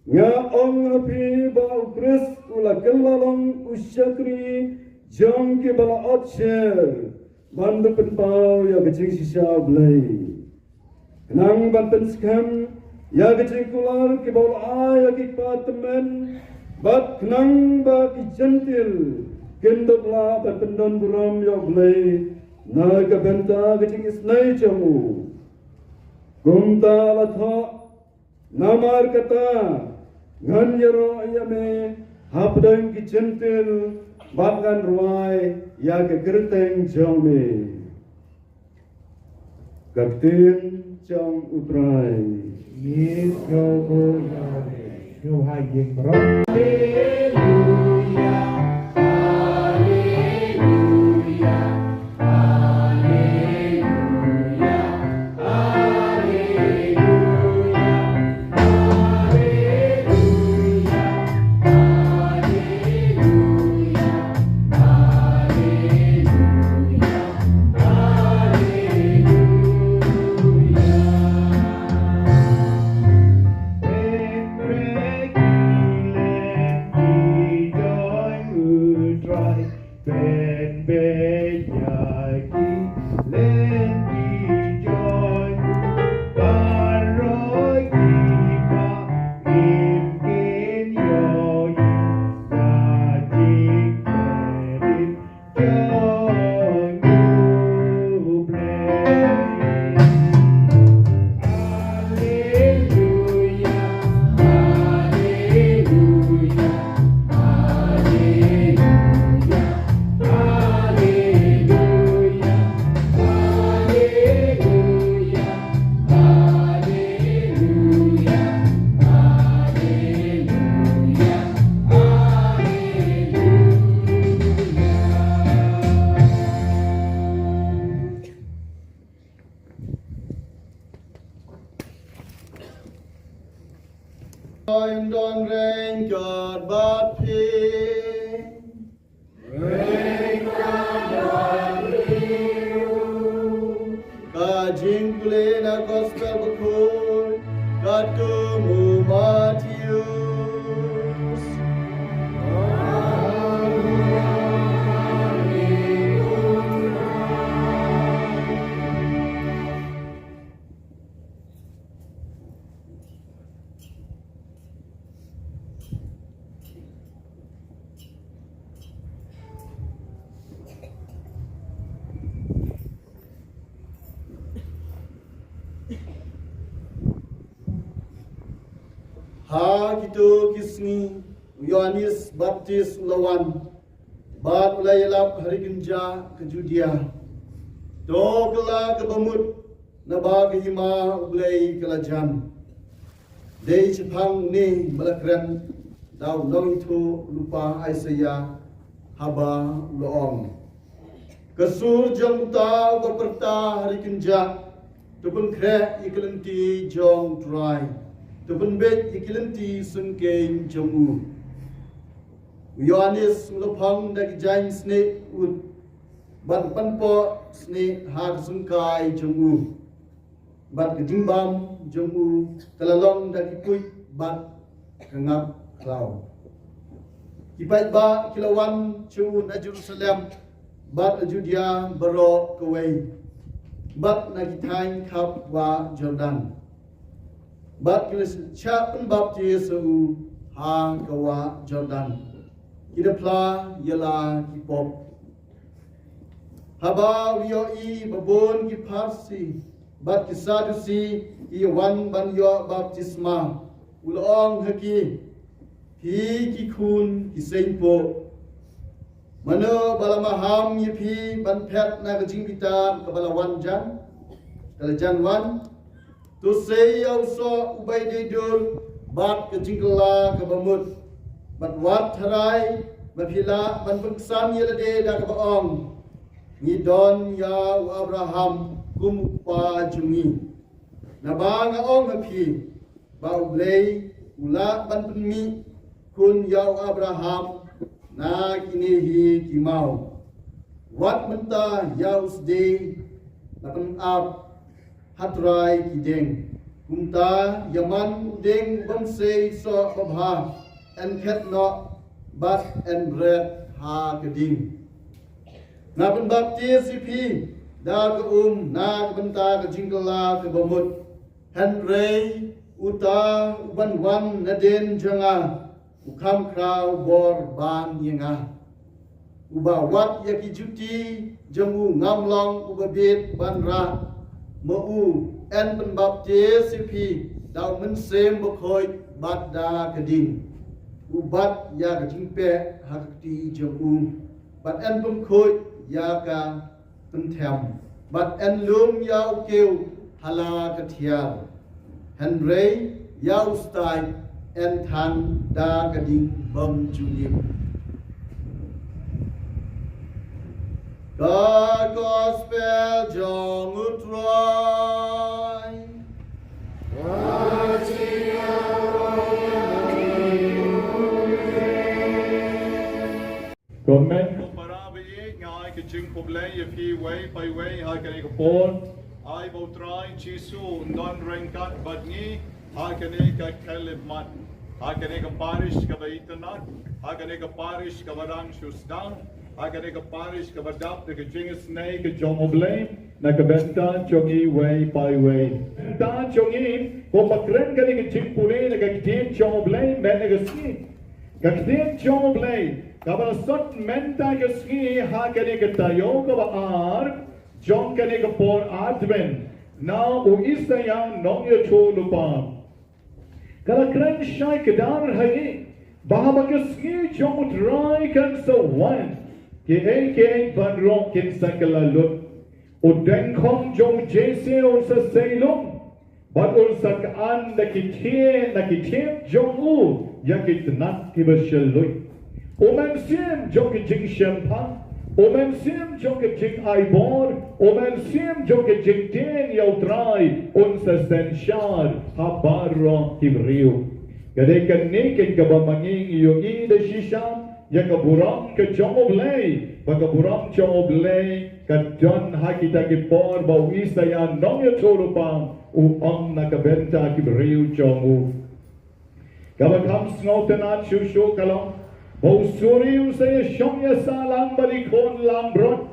Nga ong api bau Kris ula kelalong usyakri, jong ke bala otcher, bandu penpau ya kecing sisa ublay. Kenang banten skam, ya kecing kular ke bau ay akipat temen, bat kenang ba kijentil, kendoklah berpendon buram ya ublay. Naga benta kecing isnai jamu, gumta latha, namar kata, ngan yaro ayame, hapdang kicentil, batgan ruai, ya kegerteng jame, kaktin jam utrai. Yes, Romo Yao Brei. Yo hai yeng bro. don rain God but pay. Rain God Kajing kule na gospel bakhuid katumu Matius. Ha gitu kisni Yohanes Baptis lawan bat ulai lap hari genja ke Judea do kala ke bamut na ba ke hima ulai kala jam dei chipang ni balakran daw long itu lupa Isaiah haba loong kesur jong ta berperta hari genja tubun kre ikelenti jong dry Tubun bet ikilanti sungkein jamu. Yohanes ulapang dagi jain sne ut ban panpo sne har sungkai jamu. Bat kedimbam jamu talalong dagi puy bat kangap klau. Kipai ba kilawan chu na Jerusalem bat Judea baro kawai. Bat nagitain kap wa Jordan. Bat kilis cha baptis su ha kawa Jordan. Kita pla yala kipop. Haba wiyo I babon ki parsi. Bat kisadusi I wan ban yo baptisma. Ulong haki. Pi ki kun ki sengpo. Mano balamaham yi pi ban pet na kajing pita kabalawan jan. Kalajan wan. Tu say also ubay de dur bat ke jingla ke bamut bat wat tharai bapila ban bangsan yelade da ke baong ni don ya Abraham kum pa jungi na ba nga ong api ba ublay ula ban penmi kun ya Abraham na kinihi kimau wat menta ya usde na pen ab hatrai kideng kumta yaman deng bamse so babha and ket no but and bread ha keding na ben baptis ipi da ke na benta ke jingla ke bamut henry uta ban wan na den janga ukam kraw bor ban yenga uba wat yaki juti jamu ngamlong uba bet ban ra Mau en pembaptis ipi daw men sem Bakhuid bat da keding ubat ya ka jingpe hakti jamu bat en Bakhuid ya ka penthem bat en lum ya ukeu hala ka thial henry ya ustai en than da keding bam junim The Gospel John Utroy. Comment comparabi ngai ke jing problem ye pi way by way ha kane ko pon ai bo try chisu non renkat badni ha kane ka kelib mat ha kane ka parish ka baitanat ha kane ka parish ka barang shusdang ha kane ka parish ka badap de jing snake ke jomoblame na ka benta chongi way by way ta chongi ko makren kane ke jing pune na ka tin jomoblame me na ka ski ka tin jomoblame Kabala sot menta ke ski ha kane ke tayo ka baar jong kane ke por adven now u isa yang nong ye cho lupa kala kren shai ke dar hai bahama ke ski jong utrai kan so wan ke ban rong kin sakala lut u den kong jong jese o sa seilong but ul sak an na kithe jong u ya kitnat ke bashaloi Omen sim joke jing champagne. Omen sim joke jing aibor. Omen sim joke jing ten yautrai. Unsa senshar habaro hivriu. Kadai kanikin kabamanging iyo ida shisha, ya kaburam ka jong oblay, bakaburam jong oblay, ka John hakita ki por ba isa ya nong ya toro pang uang nakabenta ki beriu jong u. Kabakam snautanat shushu kalong, bau suri usaya shong ya salang balikon lang brot,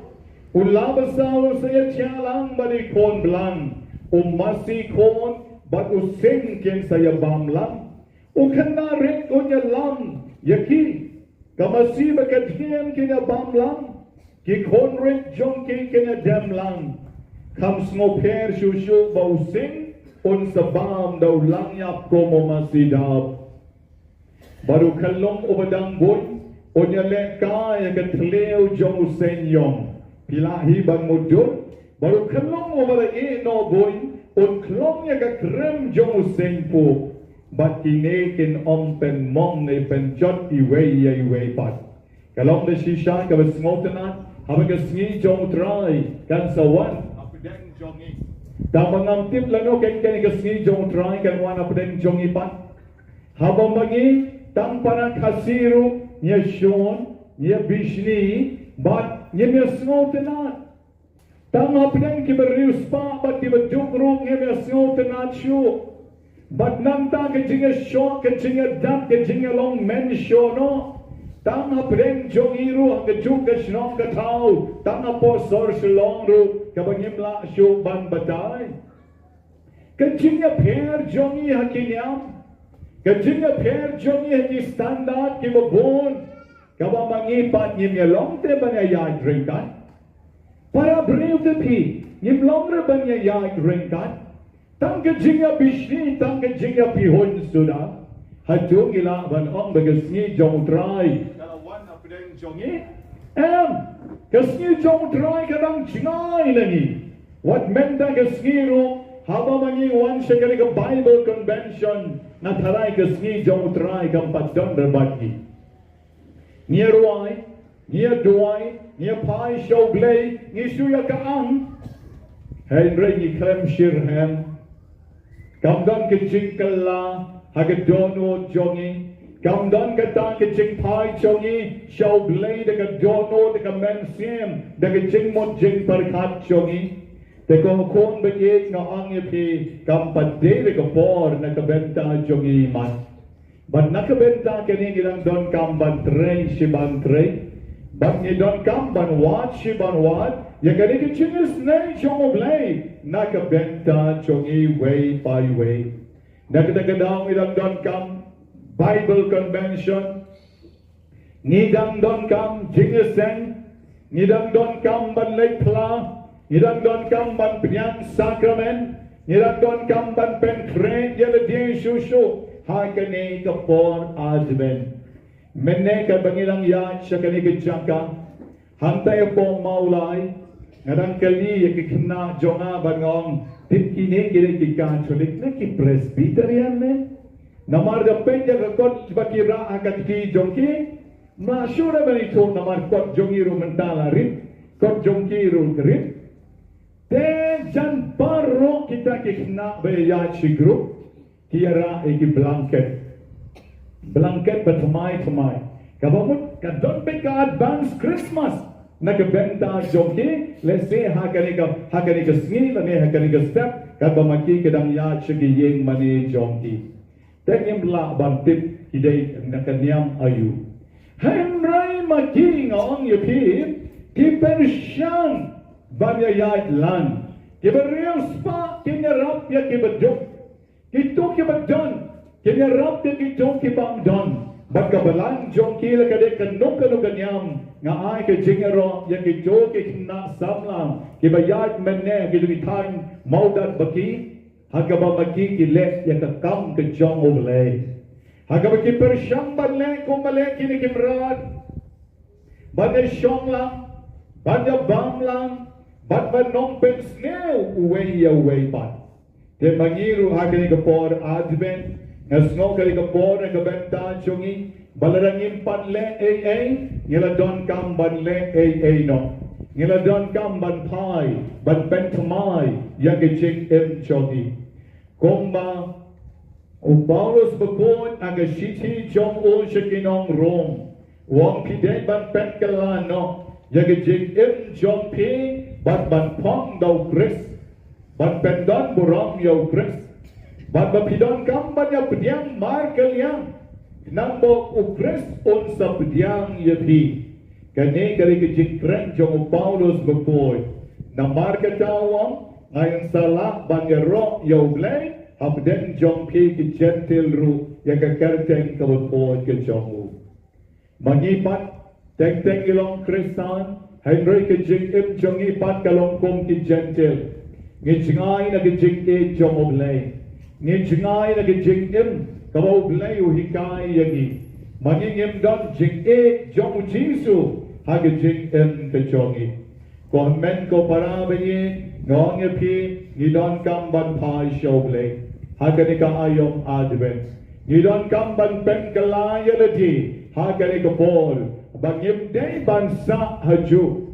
ulabasa usaya tialang balikon blang, umasi kon bat using ken saya bam lang. Ukana rin kunya lam yaki kamasi bakadhian kina bam lam ki kon rin jongki kina dem lam kam smoper shushu bausing un sabam daw lang yap ko masidab baru kalong ubadang boy unya leka ya katleo jong usenyong pilahi ban mudul baru kalong ubada no boy un klong ya kakrem jong usengpo but kinikin pen mong na ipenjot iway pat. Kalong na shisha ka basmotanat, habang kasngi jong try, kan sawan, apedeng jongi. Damang ang tip lano kay kasngi jong try, kan wan apedeng jongi pat. Habang magi, tang parang kasiru, niya Sean, niya Bishni, but niya smotanat. Tang apedeng kibarius pa, but kibadjukro, niya smotanat siyo. But nanta kajinga show kajinga dam kajinga long men show no tang apreng jong iru ang kajuk ka shnong ka tau tang apo sor shlong ru kabangim la show ban batay kajinga pher jong i hakinyam kajinga pher jong i haki standard ki babon kabamangi pat nyim ya long te banya ya drinkan para brave the pi nyim long re banya ya drinkan tang kajinga bishni tang kajinga pihon sudah hajung ila ban ong bagasni jong try kalawan apdeng jongi kasni jong try kadang jingai lagi what menta kasni ro haba mangi wan shakari ka Bible convention na tharai kasni jong try kam padon rabati nia ruai nia duai nia pai show blay ni suya ka ang henry ni krem shirham Kamdan kecing kala hagadono jongi. Kamdan kata kecing pai jongi. Shau blay deka dono deka mensim deka jing mo jing perkat jongi. Deka kon begit nga angyepi kampade deka por nakabenta jongi mat. But nakabenta kini ilang don kamban trey shiban trey. But ni don kamban wat shiban wat. Ya kani kecing is nay jongo blay. Nakabenta chongi way by way. Nakatagadaw ilang don kam Bible convention. Nidang don kam jingiseng. Nidang don kam ban lekla. Nidang don kam ban pinyang sacrament. Nidang don kam ban penkren yala di shushu. Hakani kapon advent. Menne ka bangilang yat siya kani kajaka. Hantay po maulay. Ngadang kali yakikna jonga bangong tipkine kire kikacholik na ki presbyterian ne namar da penja kot bakira akat ki jongki ma sure bani to namar kot jongi ru mentala rit kot jongki ru rit te jan parro kita kikna be ya chi group kiara eki blanket patamai kabamut kadon be ka advance Christmas nakabenta jongki let's say hakanika sngi lane hakanika step kabamaki kadang ya chigi yeng mani jongki tengim la bantip hidai nakanyam ayu henrai maki ngong yupi ki pensyang banya ya lan ki berius pa kinyarap ya ki beduk ki to ki bedon kinyarap ya ki to ki bangdon Bagabalan jongki la kade kanok kanyam nga ay ke jingero yang ke jo ke kna samlam ke bayat menne ke duitan maudat baki hagaba baki ki le ya ka kam ke jong oble hagaba ki persyam balle ko male ki ni kimrat bade shonglam bade bamlam bad nong pen sneu uwe pat te mangiru hagani ke por advent Esno kali kapor na kabenta chungi balarangin pan le ngila don kam ban le no ngila don kam ban pai ban bentamai yang ke chik em chungi komba O Paulus Bakhuid aga shiti jong o shakinong Rome. Wong pide ban pen kalano. Yaga jing im jong pi bat ban pong daw Chris. Ban pendon burong yaw Chris. Bat bapidon kam ban yaw pediang mar kaliang. Nambok u Chris on sa pediang yapi. Kani kari ka jing kren jong o Paulus Bakhuid. Na mar katawang ngayon salah ban yaro yaw blay. Abden jong pi ki gentle ru ya ka kerteng ka bot ke jong mangipat teng ilong Kristan Henry ke jing im jong ipat kalong kum ki gentle ngijngai na ki jing e jong oblay ngijngai na ki jing im ka oblay u hikai yagi mangingim don jing e jong jisu ha ki jing im ke jongi komen ko para bayi ngong ye pi ngidon kam ban pai shoblay Hagani ka ayong advent. Ngidon kam ban pen kalaya lati. Hagani ka bol. Bangim day bansa haju.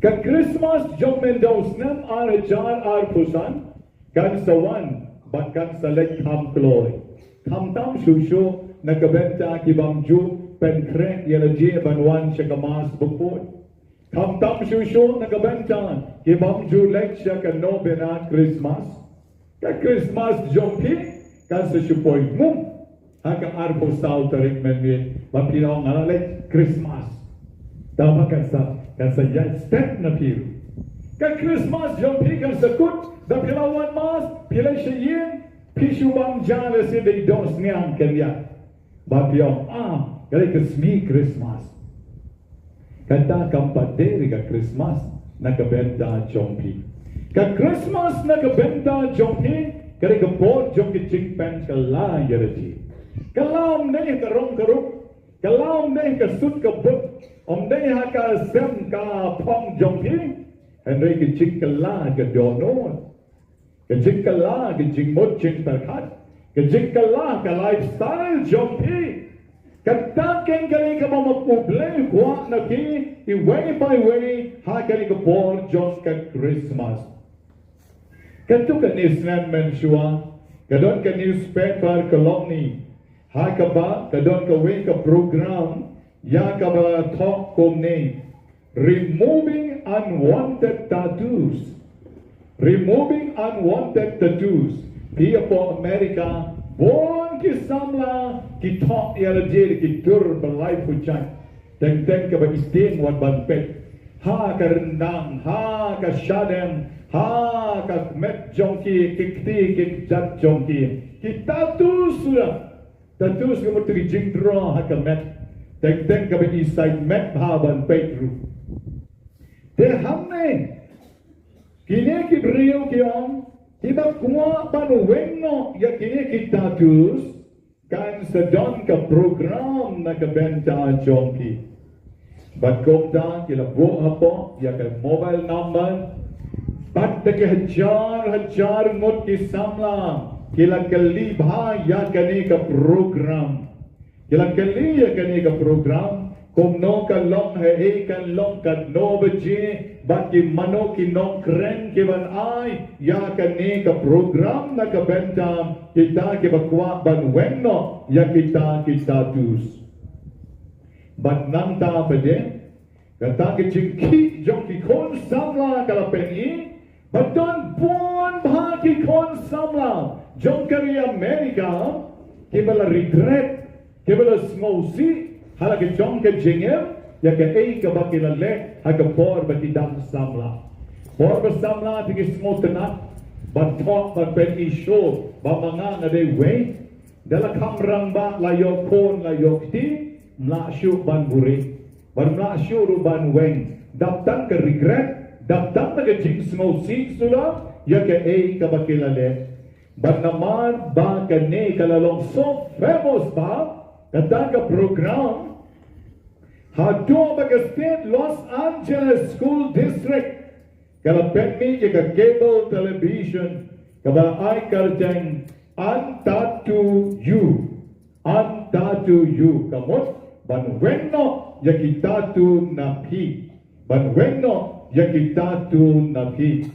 Kan Christmas jong mendaus nam arajar arpusan. Kan sawan. Bat kan salek ham kloy. Kam tam shushu. Nagabenta ki bangju. Pen krek yalaji banwan siya kamas bukod. Kam tam shushu. Nagabenta ki bangju lek siya ka nobena Christmas. Ka Christmas jompi kan sa supoy mo haka arpo sa tarik men mapinaw nga like Christmas tama kan sa yan step na piru ka Christmas jompi kan sa kut da pilawan mas pilay siya yin pisubang jala si day dos niyang kanya bapiyaw kaya kasmi Christmas kanta kampaderi ka Christmas nakabenta jompi Ka Christmas na kabenta jompi, kaya kabot jom ki chingpen kala yarati. Kalam na karong karuk, kalam na kasut kabut, om na ka sem ka pong jompi, henry ki ching kala ka donon. Ka ching kala ki ching mot ching perkat, ka ching kala ka lifestyle jompi. Katakin kali ka mamapublay kuha na ki, way by way, ha kali kabot jom ka Christmas. Kanto ka Islam mensua, kadon ka newspaper koloni, ha ka ba, kadon ka way ka program, ya ka ba talk kumni, removing unwanted tattoos. Removing unwanted tattoos. Piya po Amerika, bon kisamla, ki talk yalajir, ki tur balay puchan. Teng-teng ka ba isting wan banpet, ha ka rendang, ha ka syadem, ha ka met jongki kikti kikjat jongki kita tu sudah tatus kamu tu jingdro ha ka met teng ka be side met ha ban petru te hamne kine ki brio ki on tiba kuma ban wenno ya kine ki tatus kan sedon ka program na ka benta jongki bat kopta kila bo hapo ya ka mobile number Bat ke hajar ngot ki samla kila kali bha ya kane ka program kila kali ya kane ka program kum no ka long hai kan long ka no baje bat ki mano ki no kren ki ban ai ya kane ka program na ka benta kita ke bakwa ban wenno ya kita tus bat nang ta bade kata ke jingki jong ki kon samla kala peni Baton buon bhaki kon samla jong kari Amerika kibala regret kibala smosi hala ke jong ke jingem ya ke ei ka bakila le ha ka por baki dam samla por ba samla tigi smotena but talk but ben isho ba mga na de way dala kamrang ba layo kon layo ti mla shu ban buri ban mla shu ru ban weng daptan ke regret Daptang na gajing smosi sula, ya ke ei kabakilale. But naman ba kane kalalong so famous ba, kata ka program, hado ba ka state Los Angeles School District, kalapet mi ka cable television, kaba ay karjeng untatu you, kamot, banwenno yakitatu na pi, banwenno yakitatu nabi.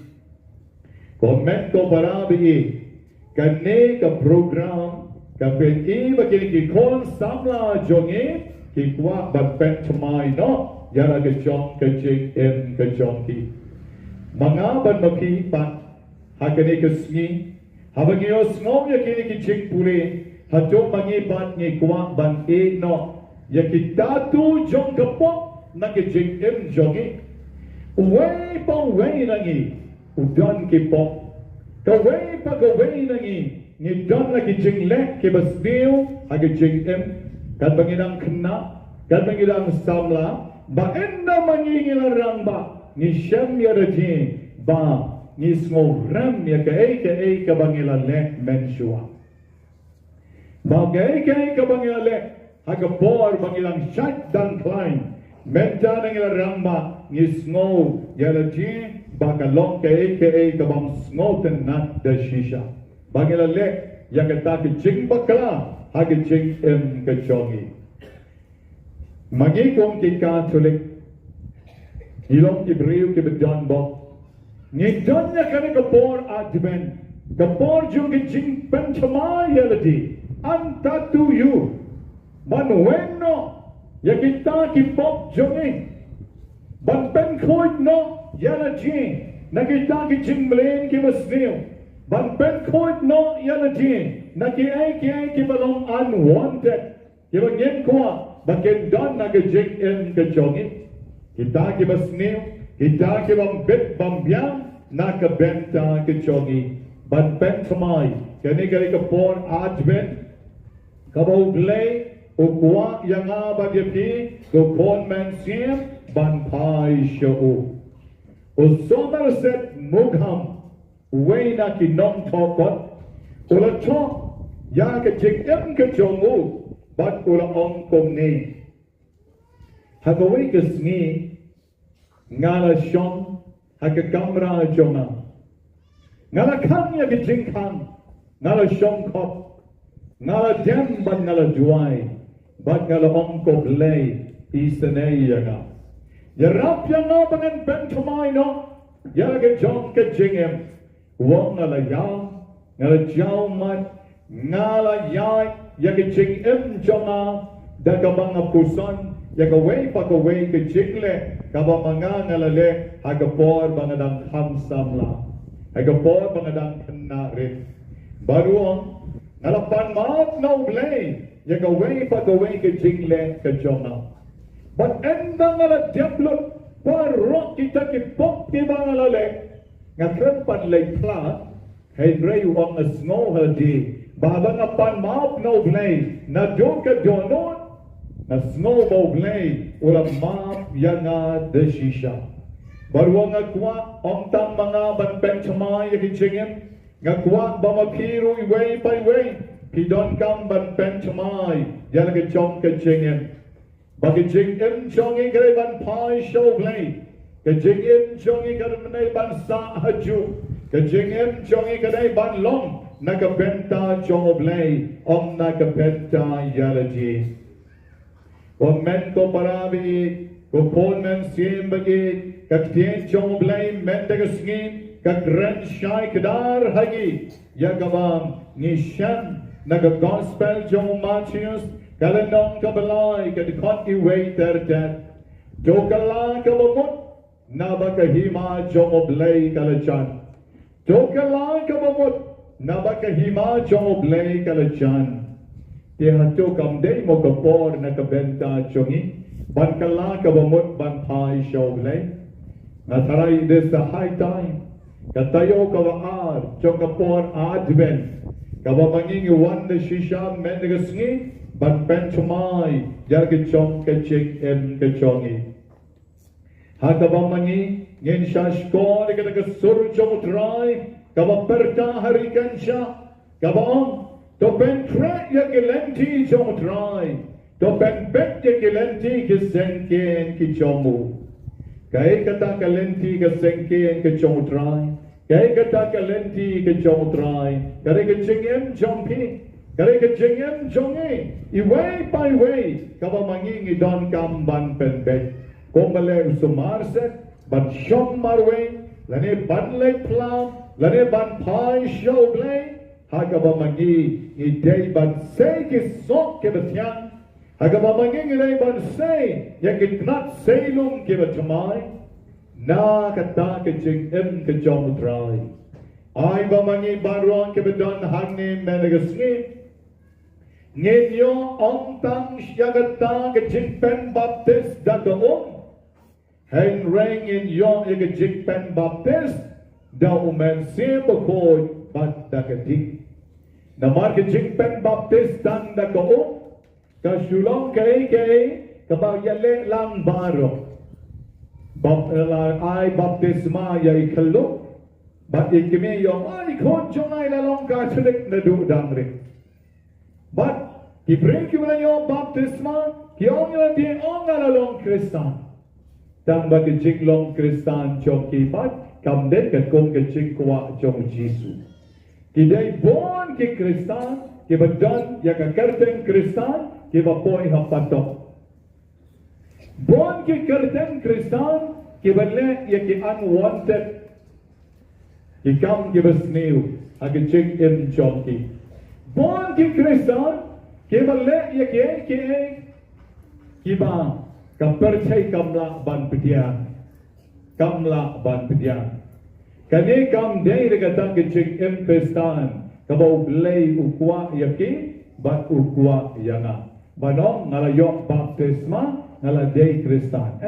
Komento parabi กันนี้กับโปรแกรมกับเป็นอีบักกี่คนสำลาจงนี้กี่ว่าบัดเป็นทำไมเนาะยาละกจงกจิกกจงที่mga ban makipat hakani kasni habagyo sngom yakini kiching puri hato mangipat ni kwa ban no yakitatu jong kapok na kiching jongi uway pa uway nangi udon kipok kaway pa kaway nangi ni don na kiching lek kibasbiu hagiching kan banginang kna kan banginang samla ba enda mangingilarang ba ni shem ya raji ba ni smo ram ya ka bangila le menshua ba ka bangila le haga bor bangilang shut down klein menta ngila ramba ni smo ya raji ba ka long ka bang smo ten nat de shisha bangila le ya ka ta ki jing bakla haga jing ka chongi magi kong ki Catholic ilong Hebreo ke bedan bok ni donnya kana kapor advent kapor jung ke jing penchama yaladi anta tu you man wenno ya kita ki pop jongi ban pen khoit no yaladi na kita ki jing mlen ki masneo ban pen khoit no yaladi na ki ai ki balong unwanted ki bagyen kwa bagen don na ke jing ke jongi kita ke basneo kita ke bambet bambiang na ke benta ke chongi ban pen thamai kani kari ke por advent kabau glei o kwa yanga ba de pi ko kon man sim ban pai sho o Somerset Mugham way na ki non thokot o la thok ya ke jik ke chongu bat o la ong kom ne Hagaway kasni ngala shong hagakamra jonga ngala kanya gijingkang ngala shong kop ngala dem ban ngala juai bat ngala ongko blay isanay yaga yarap yanga bangan bentamay no yaga jong kajingem wong ngala yang ngala jaw mat ngala yai yaga jingem jonga dagamang apusan Yakaway pakaway ke jingle kaba mga ngalale hagapor bangadang hamsamla hagapor bangadang kanarin baruong nalapan maat na ublay yakaway pakaway ke jingle ke jona but enda ngala diablot parok kita kipok di bangalale ngakran panlay plat hey gray wang snow hadi babang apan maat na ublay na ka donon na snowball blade ula map yanga de shisha barwang akwa omtang mga banpeng chamay yakijingim ngakwa bamapiru iway pa iway pidon kam banpeng chamay yalaga chong kajingim bagijingim chongi kare ban pai show blade kajingim chongi kare manay ban sa haju kajingim chongi kare ban long nakabenta chong blade om nakabenta yalaji men ko parabi ko pon men sim bagi katien chong blay men dagasngi kagran shai kadar hagi yagabam nishan naga gospel chong machius kalanong kabalay kadikot iway tertet jokala kabamut nabakahima chong blay kalachan jokala kabamut nabakahima chong blay kalachan Tihato kamday mo kapor na kabenta chongi ban kala kabamot ban pai shawlay nataray this the high time katayo kawaar chong kapor advent kabamanging wan de shisha men de sngi ban penchmai yarge chong kechik kechongi hakabamangi ngin shashko de kasur chong try kabaperta harikan sha kabam to ben crack ya gelenti chong try to ben bet ya gelenti ke senken ki chomu kai kata gelenti ke senken ke chong try kai kata gelenti ke chong try kare ke chingem chongpi kare ke chingem chongi I way by way kaba manging I don kam ban pen bet kombale sumarset ban shom marwe lane ban lek plam lane ban pai show blay Hagaba mangi idei ban say ki sok ke betiang. Hagaba mangi idei ban say ya ki knat say lum ke betamai. Na kata ke jing em ke jom trai. Ai ba mangi baron ke bedan hangni menegasni. Ngenyo ong tang syagata ke jing pen baptist dagaong. Hang rang in yon ke jing pen baptist. Da umen sim bakhoid bat dagating. Namar ke jing pen baptist dan dagaong. Ka shulong ke ba yale lang baro. Ai baptisma ya ikalong. But ikimi yung ay kon jong ay lalong ka sulik na du dangri. But ibring ki wala yung baptisma ki ong yung di ong lalong Kristan. Tang ba ki jinglong Kristan jong kipat kamden ka kong ki jingkwa jong Jisu. Ki day born ki Kristan ki badan ya ka kerteng Kristan ki bapoy hapatok. Born ki kerteng Kristan ki badle ya ki unwanted. Ikam gibas new agaching in jonki. Born ki Kristan, kibale yake kiba kamperchay kamla ban pedian. Kamla ban pedian. Kani kam day regatang gaching in Kristan. Kabaw blay ukwa yaki bat ukwa yana. Banong ngalayok baptisma ngaladay Kristan.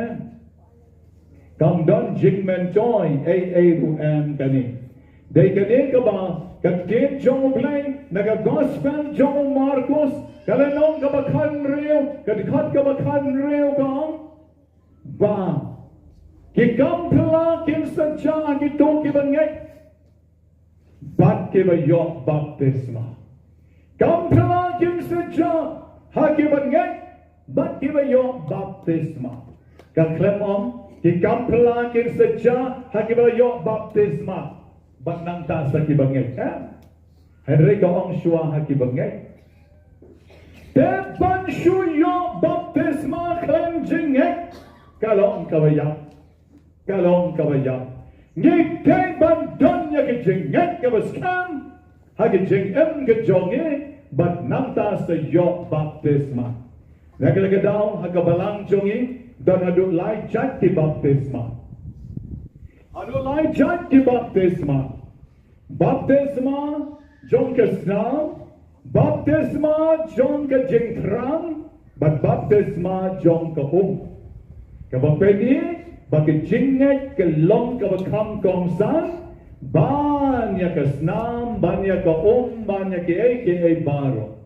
Kam don jingmen joy AAUM kani. They kani ka ba kagkit jong blay naga gospel jong Marcos kalanong ka ba kanreo kadikot ka ba kanreo kang ba kikam pala kim sa cha agito kibangay bat kiba yok baptisma kam pala kim sa cha hakibangay bat kiba yok baptisma kaklem om kikam pala kim sa cha hakiba yok baptisma Bat nang ta sa kibangay. Henry ka ang syua ha kibangay. Tepan syuyo baptisma cleansing kalong kabayang. Kalong kabayang. Ngitay bandan ya kijingat kabaskam. Ha kijing kajongi. Bat nang ta sa yo baptisma. Nagalagadaw ha kabalang jongi. Dan adu lai chat ki baptisma. Adu lai chat ki baptisma. Baptisma jong ka snam, baptisma jong ka jingtrang, but baptisma jong ka Kapapedi, bagi jinget ke long ka bakam kong san, banya ka snam, banya ka banya ke baro.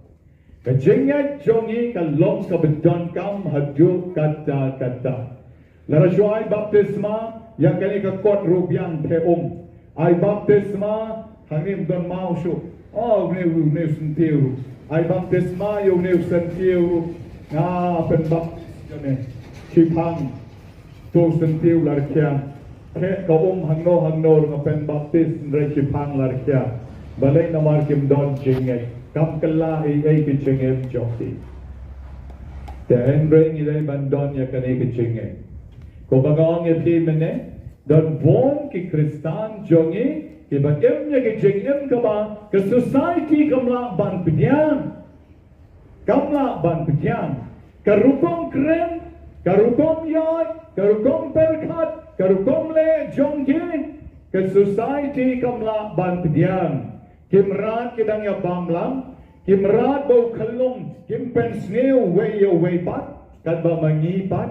Ka jinget jongi ka long ka bedon kam hadu kata. Lara syuai baptisma, yang kani ka kot rubyang te Ai baptisma hangim don mau shu. Oh ne sentiu. Ai baptisma yo ne sentiu. Na pen bap jane. Chipang to sentiu lar kya. Ke ka hang no ng pen baptis re chipang lar kya. Balay na markim don jingay. Kam kala ai ki jingay jokti. Te enre ni dai bandon ya kani ki jingay. Ko bagong e mene dan born ki Kristan jongi ki bagem nya ki jengem ka ba ka society kamla ban pedian ka rukong krem ka rukong yoy ka rukong perkat ka rukong le jongi ka society kamla ban pedian kimrat kidang ya bamlam kimrat bau kalung kim pensneu way pat kad ba mangipat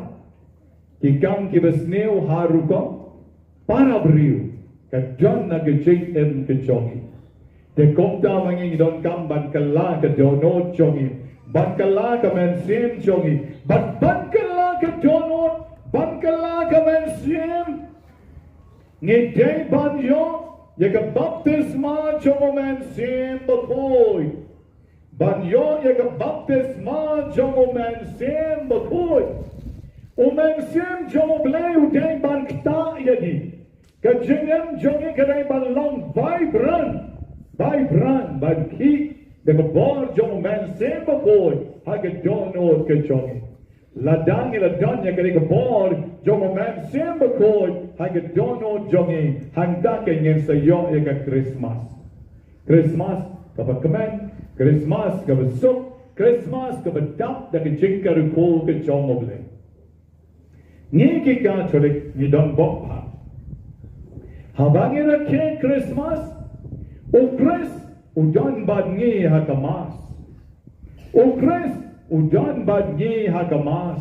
kikam kibasneu harukong para beriu ka John na gajing ke jongi. Te komta manging don kam ban kala ka donot jongi. Ban kala ka men sim jongi. Ban kala ka donot. Ban kala ka men sim. Ngidei ban yo. Ya ka baptisma jongo men sim Bakhuid. Ban yo ya ka baptisma jongo men sim Bakhuid. Umen sim jongo blay udei ban kta yagi. Kajingem jongi kadai balong vibrant ban ki de bor jong men semba boy hage dono ke jongi ladang nya kadai bor jong men semba boy hage dono jongi handa ke ngen sa yo e ka Christmas kapakaman, Christmas kabasuk, Christmas kabadap da kajing karukol ka jomoble. Ni kika cholik ni don bokpa. Habangin na ke Christmas, o Chris, udan bad ngi hakamas. O Chris, udan bad ngi hakamas.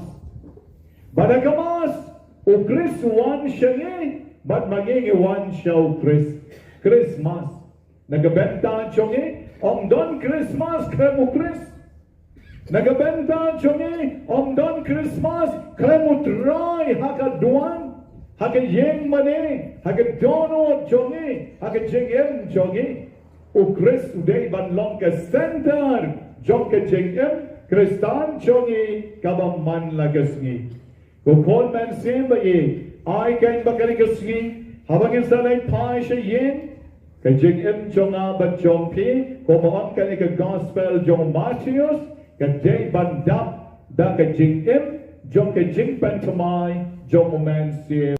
Badagamas, o Chris wan siya ngi, bad mangingi wan siya o Chris. Christmas. Nagabenta chongi, om don Christmas krem o Chris. Nagabenta chongi, om don Christmas krem o try hakaduan, hakayeng mani, hakadono chongi, hakajeng em chongi. O Chris uday banlong ka center, jong ka jeng em, Kristan chongi, kabaman lagasngi. Kukon man simba ye, ay kain bakali kasngi, habang sanay pa siya yin, kajing im chonga ba chong pi, kumaon ka ka gospel jong Matthews, kajing bandap da kajing im, jong kajing pantomay, jong man sim.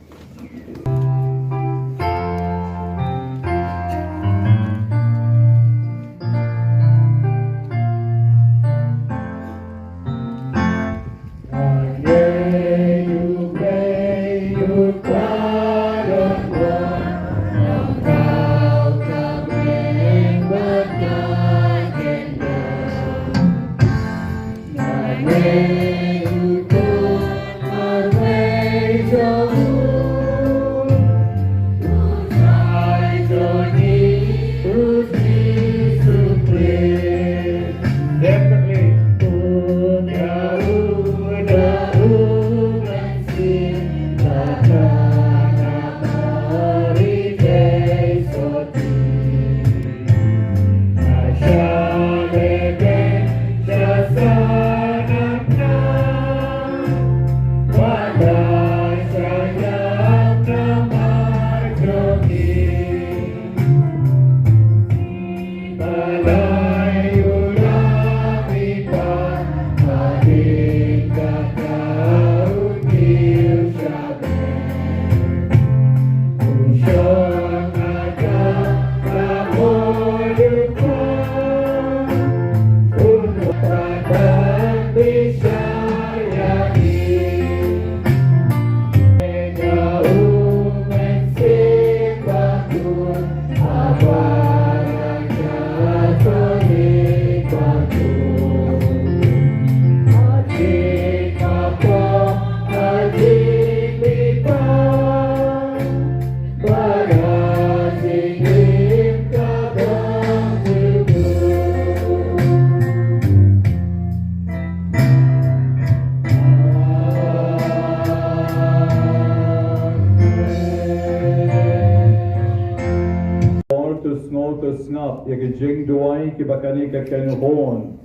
Snap, jing duai ki bakani ka kenhon.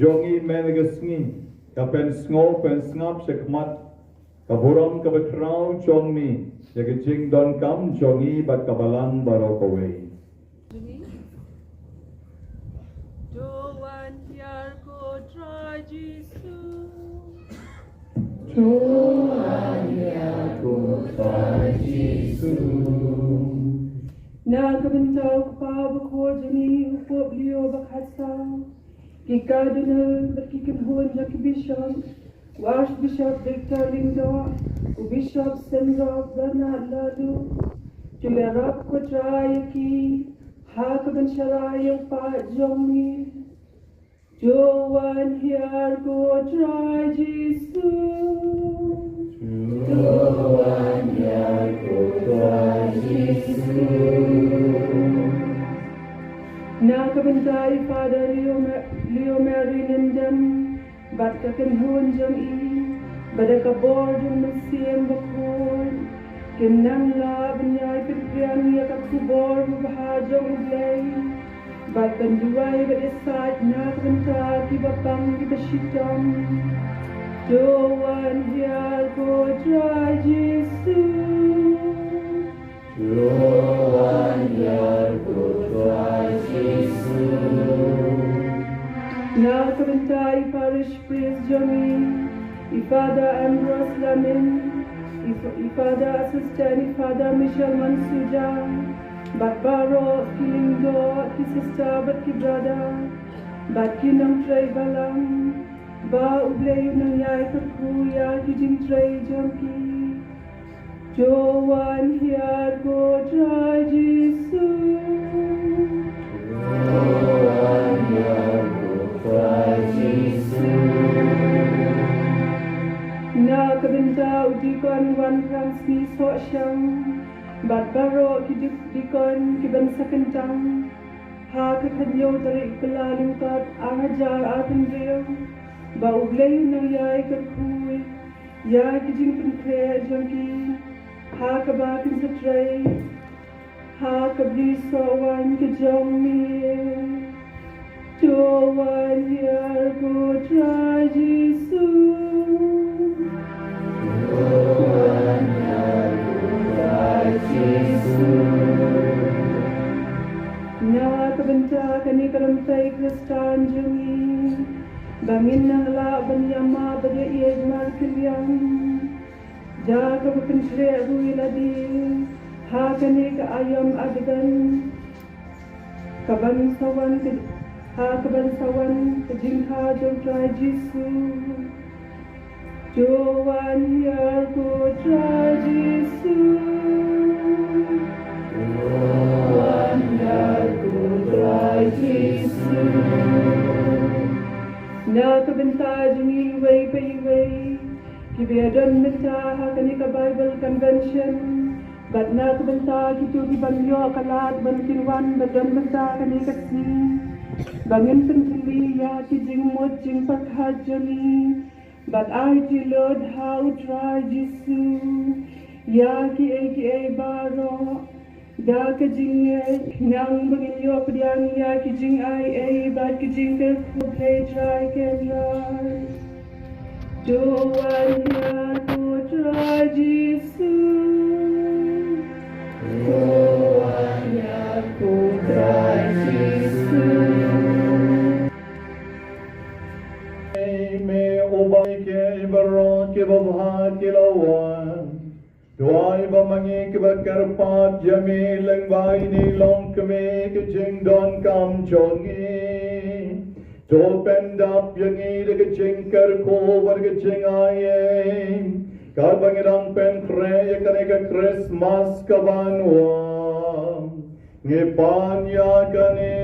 Jongi menegasni, kapen snop and snap sekmat. Kaburam ka betrau chongmi, jing don kam jongi bat kabalang barok away. Joan yar ko try Jesus. Joan yar ko try Jesus. Na kabintao pa bakhuid ni upo liyo bakhasa. Kikadunal berkikanhon jak bishop. Wash Bishop Victor Lindo, Bishop Senrop Bernard Ladu, Jumerop Kutrayaki, Hakaban Sharayang Pa Jomi, Joan here go try Jesus. Joan here go try Jesus. Nakabantay Father Leo Mary Lindem, but kakanhon jam I, badakabor jam nasiyem Bakhuid, kinang lab niyay pitpriyan niya kakubor bahadjong ublay, but kanduay badisat nakabanta kibapang kibashitam, Joan here go try Jesus. Joan here go try Jesus. Nakabantay Parish Priest Jomi, Ifada Ambrose Lamin, Ifada Assistant Ifada Michelle Mansuja, Bat baro kilindo ki sister bat ki brother bat ki nang tray balang ba ublay nang yay kakuya ki jing tray jamki Joan hiar ko try Jesus Joan hiar ko try Jesus Na kabinta udikon wan krang sni so siyang Bat baro ki dikon ki ban sa kentang Ha ka kanyo tarik pelaling kat ang hajar atin reyo Ba uglay na yay kakuy Yay ki jing penkre jangki Ha ka bakin sa tray Ha ka bliso wan ka jong mi Joan yar ko try Jesus Joan yar ko try Jesus Na kabenta kani kalamtay kristan jungi Bangin na la banyama badya iyag markilyang Da ka bakantre ruiladi Ha kani ka ayam adagan Kabansawan Ha kabansawan kajingha jong try Jesus Joan yar ko try Jesus Joan yar ko try Jesus Na kabenta jungi way pay way Kibiadan mita ha kanika Bible Convention But na kabenta kitu ki banyo kalat ban kinwan badan mita kanika si Bangin pentili ya ki jing mot jing pakhajani But I ti Lord how try Jesus Ya ki a baro Da ka jing nang bangin yo padiang ya ki jing ai but ki jing ke play try can try Joan yar ko try Jesus Joan yar ko try Jesus Me ubay ke ibaro ke babha ke lawan Tuai bamangi ke bakarpat jami lengbai ni long keme ke jing don kam chongi To pendap yangi de ke jing kar ko war ke jing aye Kar bangirang pen kre ya kare ke Christmas kabanwa Ngepan ya kane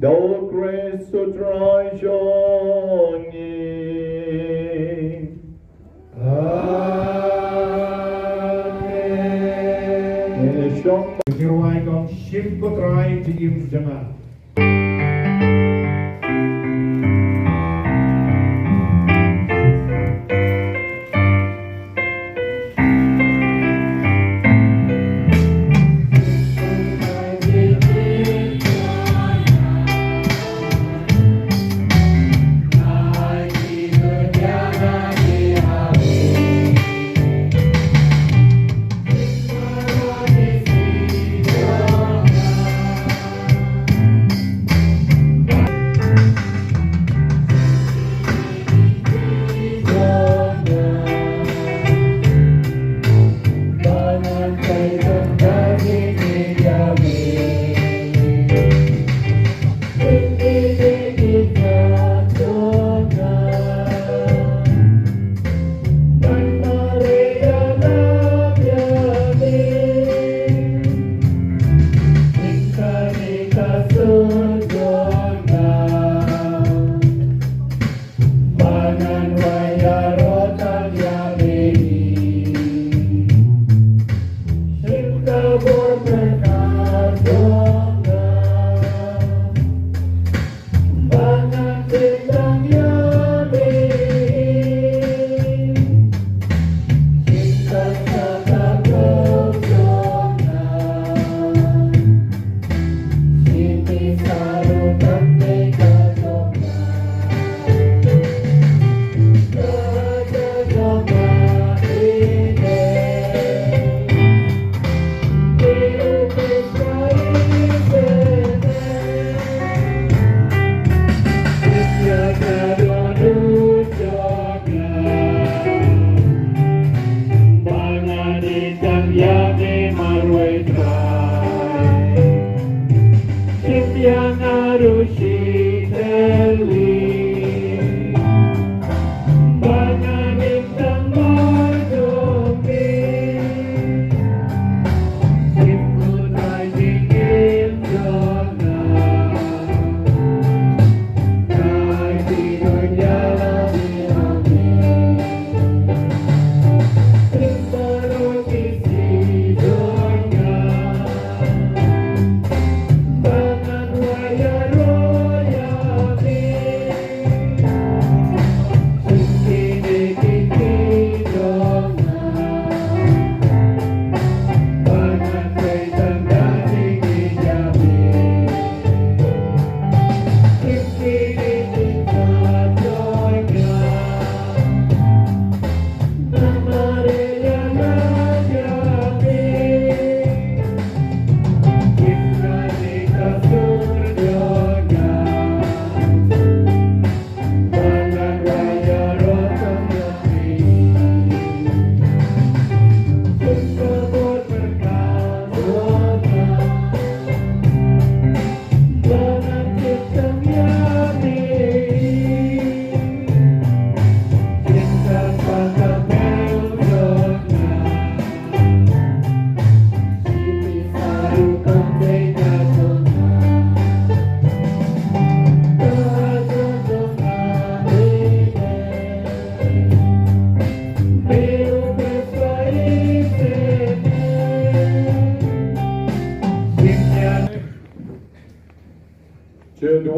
Dau Kristo try shongi Kiruai kong ship ko try to im jama.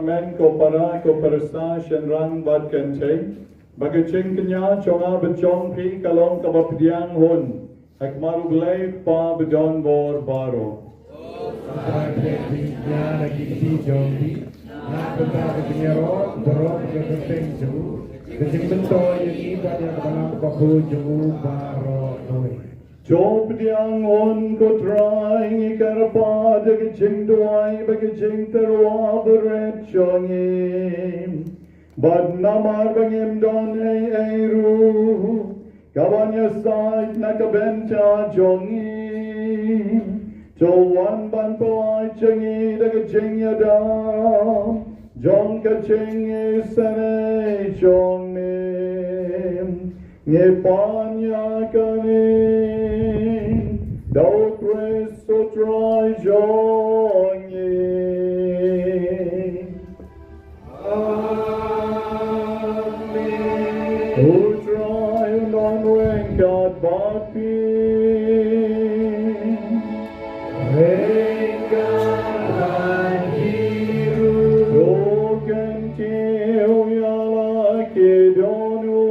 men ko para ko persa shen rang bat kan cheng. Baga cheng kenya chonga bachong pi kalong kabapdiang hun. Hak maru glay pa bedon bor baro. Sahaja lagi si Jombi, nak berkata penyerot, berot ke ketenju, kecing bentoy yang ibadah yang dalam Bakhuid jauh baro noi. Job diang on ko trying ikarpa de keching duai ba keching terwa beret chongim bad namar bangim don ei ru kawanya sait nakabenta jongim Jowan ban poai chengi de keching yadam jong keching isane jongim Ngepanya kanin, dau Kristo try jongi. Amen. Who try non wengkat batin, wengkat bandiru, doken tiu yala kedonu.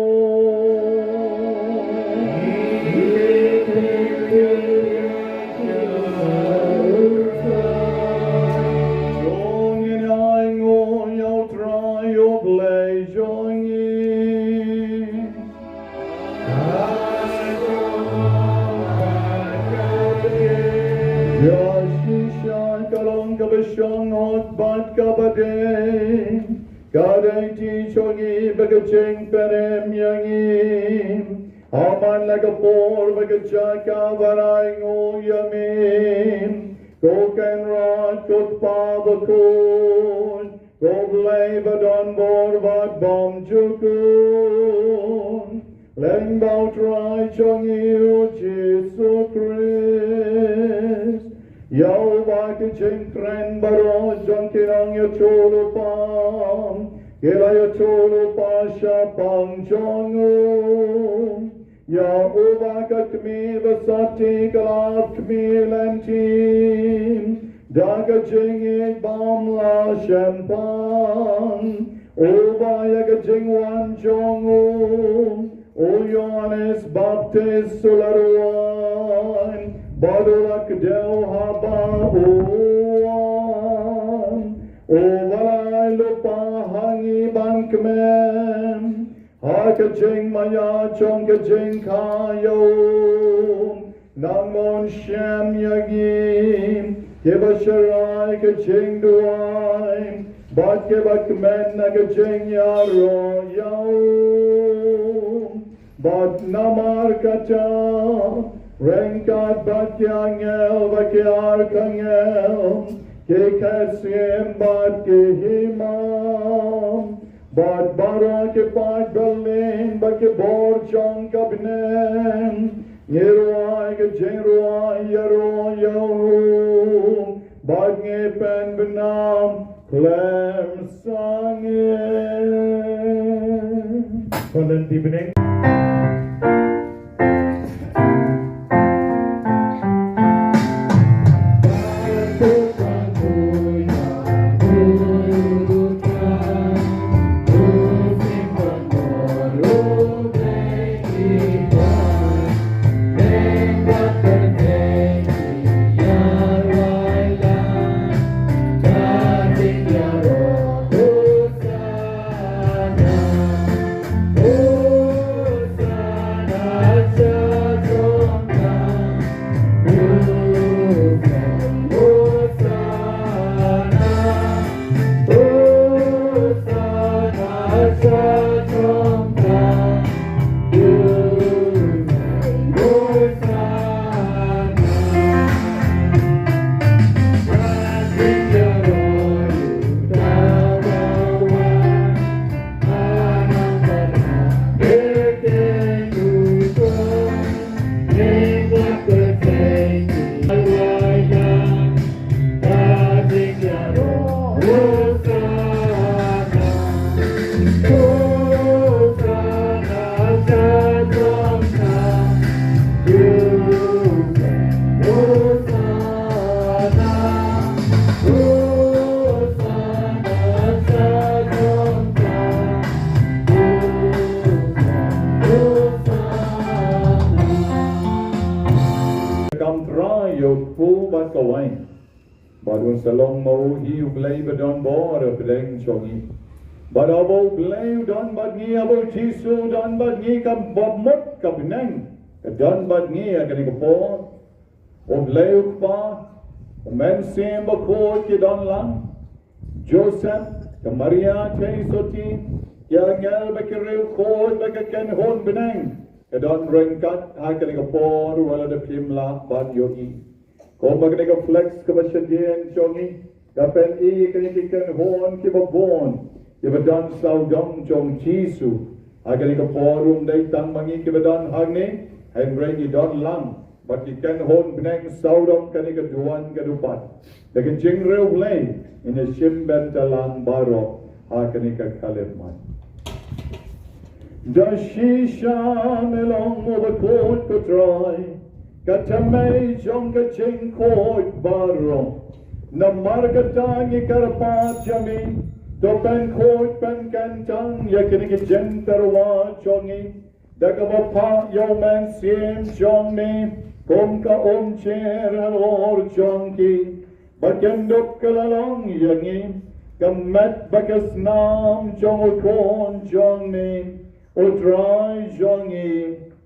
Kadai ti chongi bagacheng perem yangim Aman lagapor bagachaka varai ngo yamim Koken rat kot pabakun Koblay badon bor vad bom jukun Leng baut rai chongi o Jesu Christ Yau baki ching kren baro jong kirang yo cholo pam Kila yo cholo pa sha pang jong Ya ubaka kmi basati kalap kmi lentim Daga ching ik bam la shampang Uba yaga ching wan jong O Yohanes Baptist sularuan Badulak deu haba uwan O walay lupa hangi bankmen Haka jing maya chong ka jing kayo Nang mon shem yagim Kiba sharay ka jing duay Bat kiba kmen na ka jing yaro yaw Bat namar kata Rengkat bakyangel bakyar kangel Ke kasim bat ke himam Bat bara ke pat berlin Bake bor chong kabnem Ngeruay ke jengruay yaro yahu Bat ngepen benam klem sangin Kondanti beneng. Oh yo pu ba ka wai ba dun salong mau hi u blai ba don bo ra bleng chongi ba da bo blai don ba ni abo jisu don ba ni ka ba mot ka benang ka don ba ni ka ni ko po o blai u pa o men sim ba ko ki don lang Joseph ka Maria kay soti ya ngel ba ki rew ko ba ka ken hon benang ka don rengkat ha ka ni ko po wala de pimla ba yogi ko ba ka ni ko flex ka ba shadien chongi ka pen I ka ni ken hon ki ba bon ki ba don sau dong chong jisu ha ka ni ko po rum dai tang mangi ki ba don hang ni hen reng don lang but you can hold benang saudom kanika duan kadupat. Lakin jing rew lay in a shim bentalang baro ha kanika kalimman. Dashisha melong overcoat patroy katamay jong kaching coat baro namargatang ikarpat jami topen coat pen kantang yakinika jentarwa chongi Dagabapa yo man sim jong ni Kom ka cher alor chonki Bakendok kalalong yangi Kamet bakas nam jong o kon jong ni O dry jongi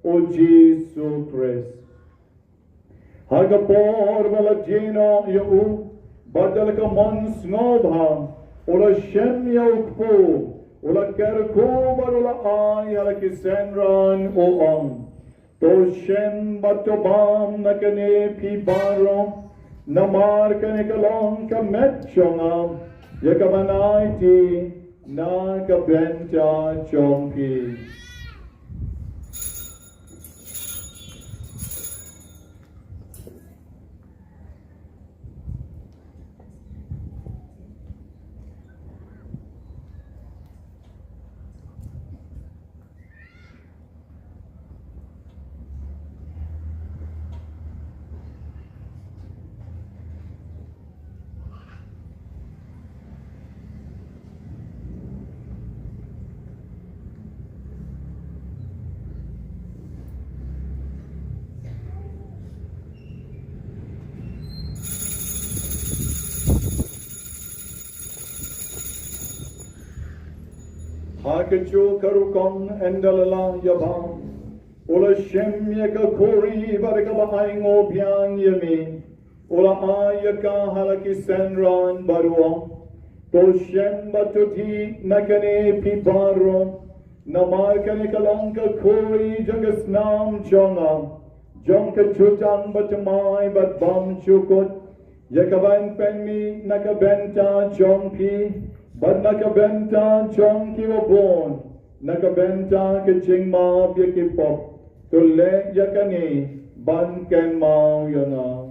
O Jesu Christ Hagapor baladino yu Badal ka mons ngobha Ola shem yaukpo Ola kerko barola ay ala kisenran o ang To shem batobam na kane pi baro Namar kane kalong ka metchonga Yakabanaiti na kabenta chongki Hakacho karukong endalala yabang Ola shem yaka kori baraka bahaing obyang yami Ola ayaka halaki senran barua To shem batuti nakane pibaro Namar kane kalangka kori jangas nam chonga Jongka chutang batamay bat bam chukot Yakaban penmi nakabenta chongki But nakabenta chong kiwabon, nakabenta kaching ma yakipop, to le yakani, ban ken mao yana.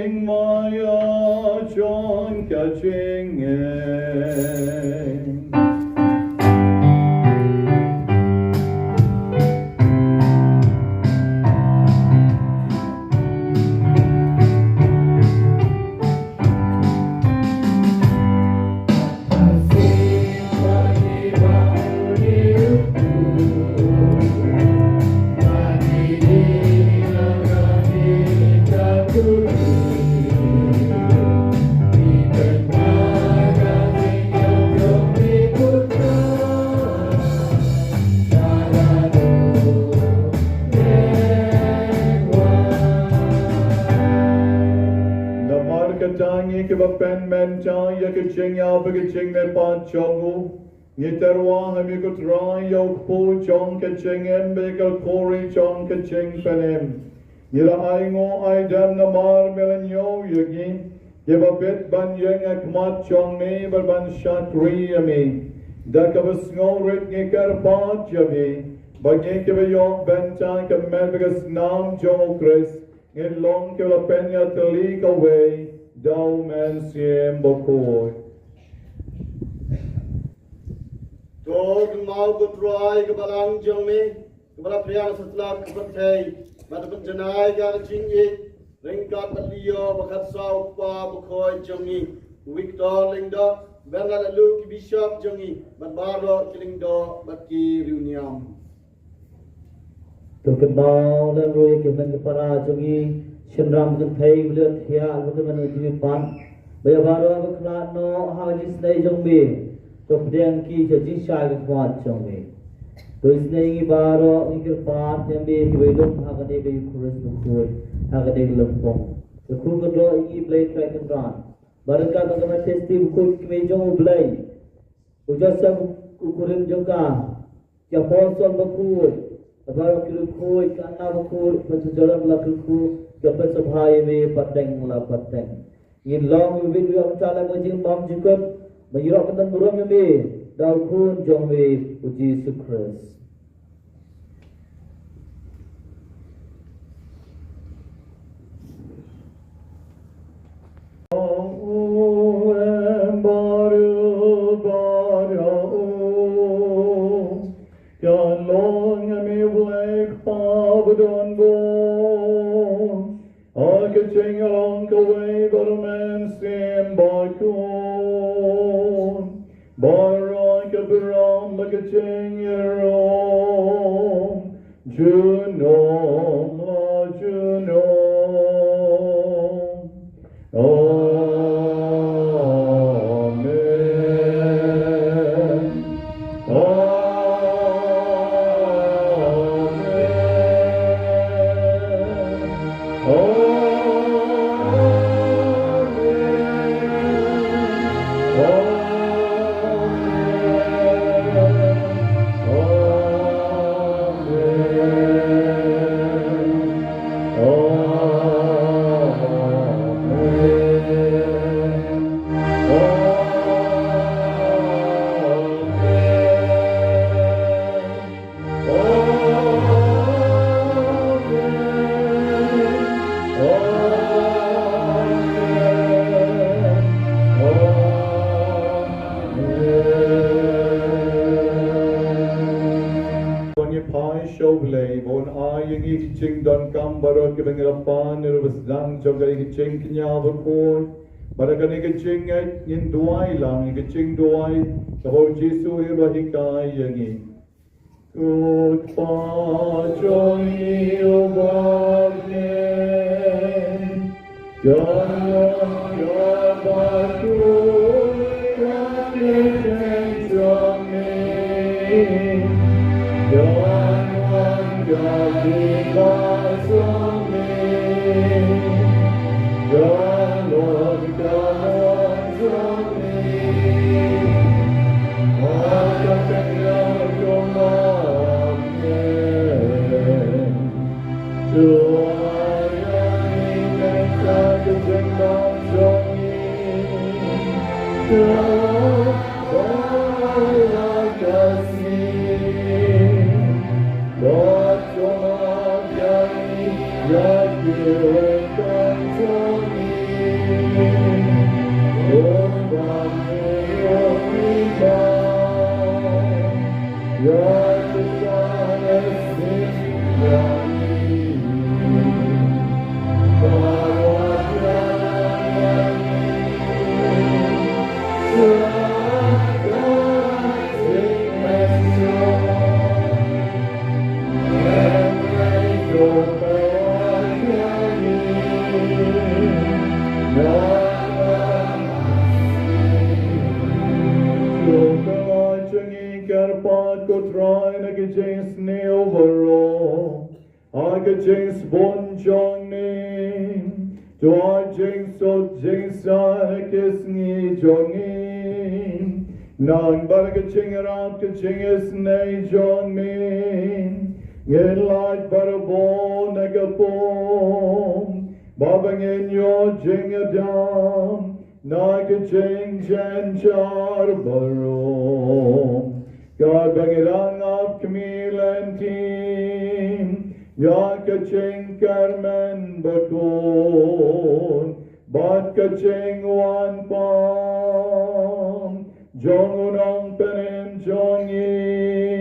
Maya John catching Tangi ke bapen men cha ya ke ching ya ba ke ching me pa chongu ni terwa ha mi ko trai yo po chong ke ching em be ka kori chong ke ching penem Ira ai ngo ai dam na mar melan yo yagi. Yeba bet ban yang akmat chong me bar ban shatri me. Da kabas ngo rit nge kar pat jabi. Bagye ke yo ben cha ke melbegas nam jo Chris. Nge long ke la penya tali ka way. Dau man siem Bakhuid. Tog mau ko try ke balang jong me. Ke bala priang setelah ke pentai. Mata penjenai ka jing it. Ringkat beliau bakat sau pa Bakhuid jong ni. Victor lingda bena lalu ki bishop jong ni. Bat baro ki lingda bat ki reuniam. Tu kebau dan roi ke ben para jongi shenram kan thai bulat thia al kan ji pan baya baro ab khla no ha ji snai jong me to pdeng ki je ji shai ke kwat jong me to isne ngi baro ngi pan tem be ki be dong ha ka de be khuris no khoi ha ka de lom pong to khu ko do ngi play try kan ran barka ka ma testi ko ki me jong blai o jasa ku kurin joka ya pon Bakhuid Abang kiri kui kana Bakhuid pasal jalan belakang ku dapat sabhai me pateng mula pateng. In long we will chala mojing bam jikot mayirok kan buram me dal kun jong me uji sukres. Don born, I could sing along the way, but a man stand by corn. By right of the rum, like a sing your own. Juno, Juno. Ching don kam barot ke bengel pan ni rubus dang joga ke ching knya Bakhuid barakan ke ching ai in duai lang ke ching duai the whole Jesu iro hikai yangi good pa joy obane ya Bakhuid ka ching God because of me, God Lord because of me, all the things of your love, to I am that the thing of James Bon Johnny, to our James so James Kiss me Johnny, none but a ching around to ching is nay Johnny, Ngin light barabon nagapom, babangin yo jing adam, naga jing jan char barom. God bangirang up Camille and team, yaka jing karmen bakon, bat ka jing wan pam, jong unong penin jongim,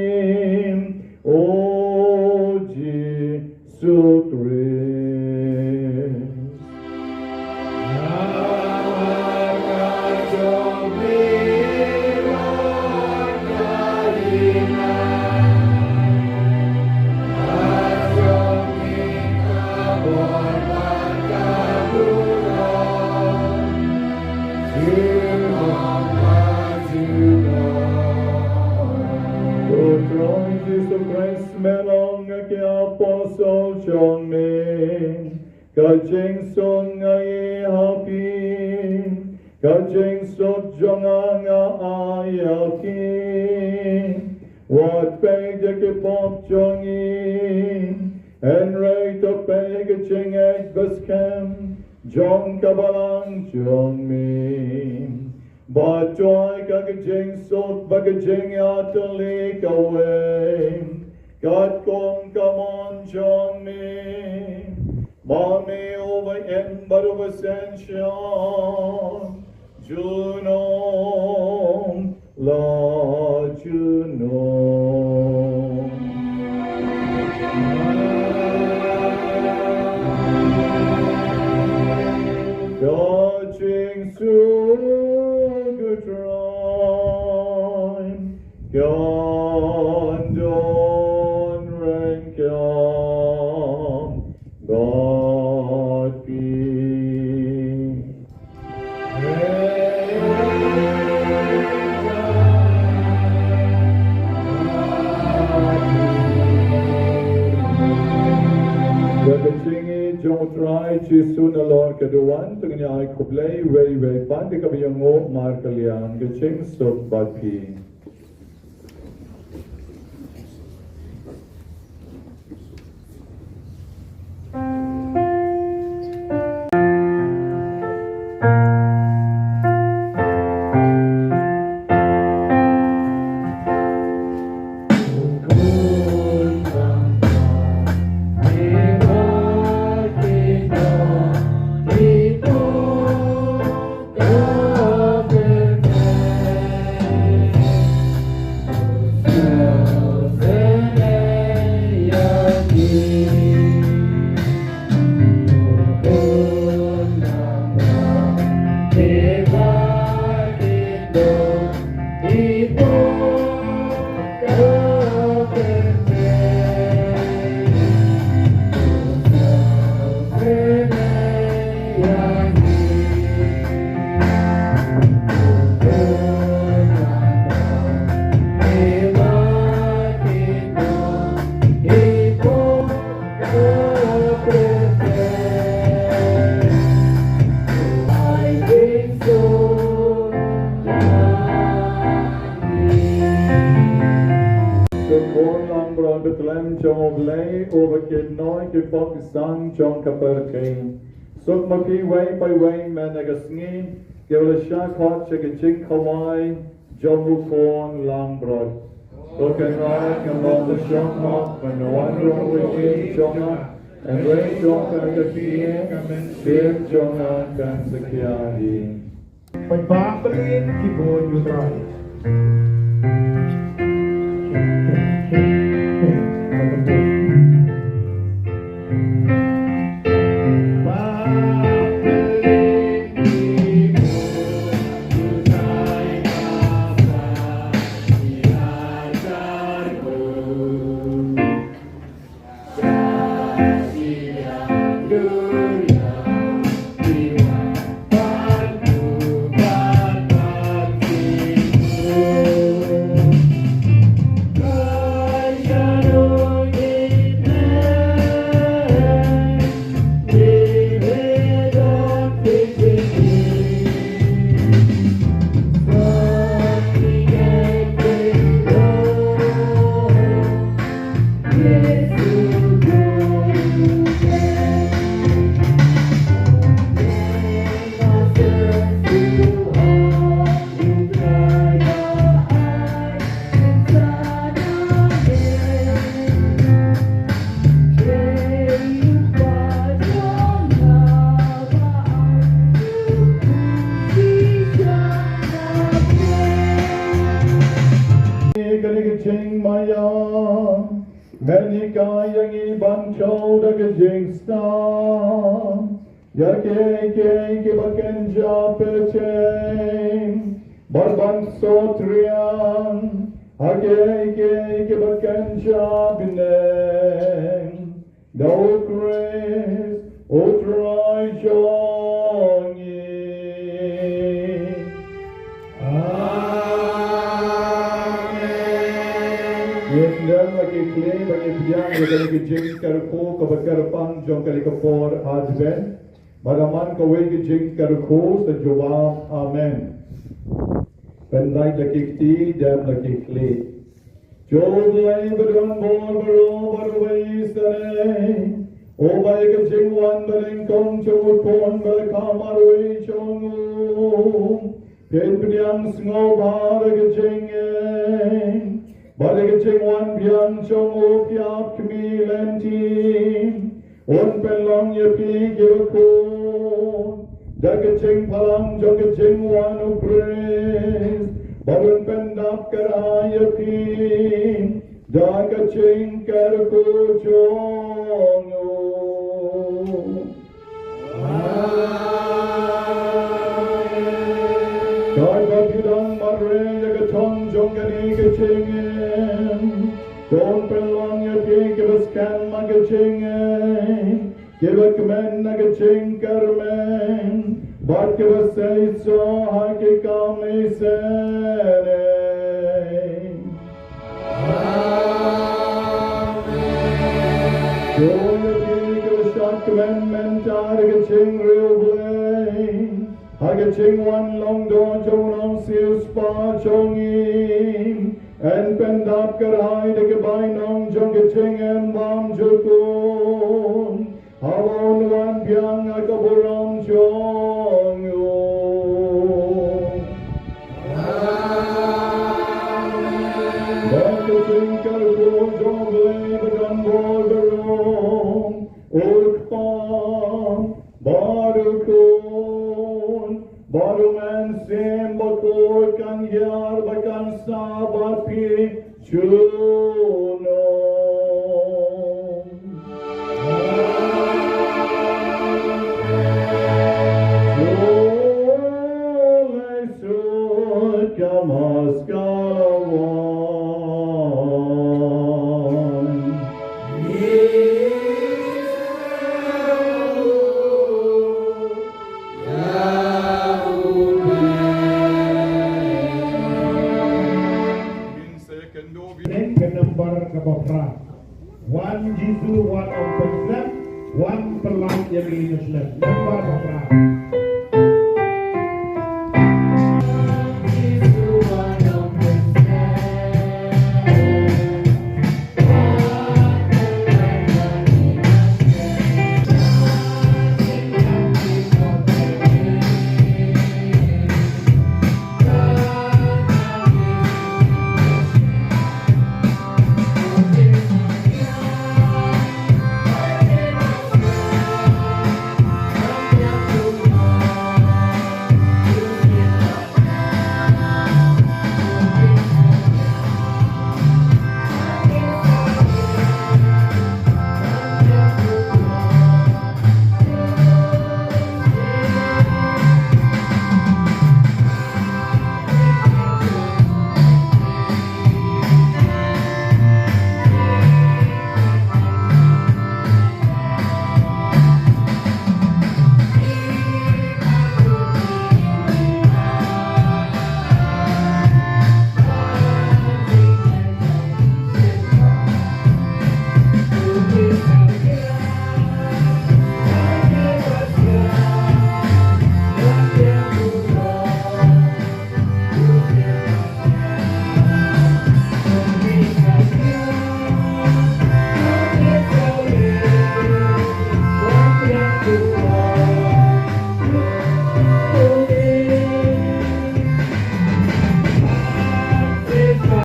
O Jesus Christ. Jesus Christ melong ke apostle John Min, kajing song ay happy, kajing sot jong ang ayakin, what peg ke pop jong in, and rate of peg ching egg baskem, jong kabalang John Min. But joy kagajing sot bagajing atalik away. God kong come on John me. Mommy over ember of ascension. Juno, La Juno. Kajing sot Yon don rank God be. Gagachingi jong try chisun alor kaduan tengnya ay kublay way pandi kami yung mar kalian gaching sot badpi. Pakistan John Kaperkane. Suk maki way by way man nagasngin. Gawla shak hot chikaching kawai. Jomu kon lang brod. Suk and right and on the shop hot. When no one wrong with him, Jonah. And rain John Kaperkane. Sir Jonah kan sekiadi. Pagpapalin, keyboard you try. Yes. ban châu da cái jing star ya ke baken ja pechen bar ban so trian ha ke baken ja binen do grace o try jongi Yes, dan bagi claim bagi biang bagi kejing kerko keberkerpang jong kali kepor advent. Bagaman kau bagi kejing kerko sejawab amen. Pendai lagi ti dan lagi claim. Jom lay berang bor baru sare. O bagi kejing wan bereng kong jom pon berkamar wei jong. Pen biang sengau bar kejing Balik kecing wan biang chong o piap kmi lentin On pelong ye pi kibakun Da kecing palang jong kecing wan o praise Barun pendap kara ye pi Da kecing karku chong o God bapidang marre yagatong jong kani kecing Don't belong your king, give us can magaching, give a command nagaching carmen, but give us say so, haki kami sene. Don't your king, give a short commandment, hagaching real blame, hagaching one long door, jonong seal spa chongin. And pendap karai de kebainong jong kecing en bam jukun Hawon wan biang akaburam jong yo Dan kecing karku jong blay badan bol berong Urkpam barukun Baru man sem bakor kan yar bakan sabat pi chuno. Chole sut kamas kalawan. One Jesus, one open step, one pelan yang minusnya. Nomor berapa?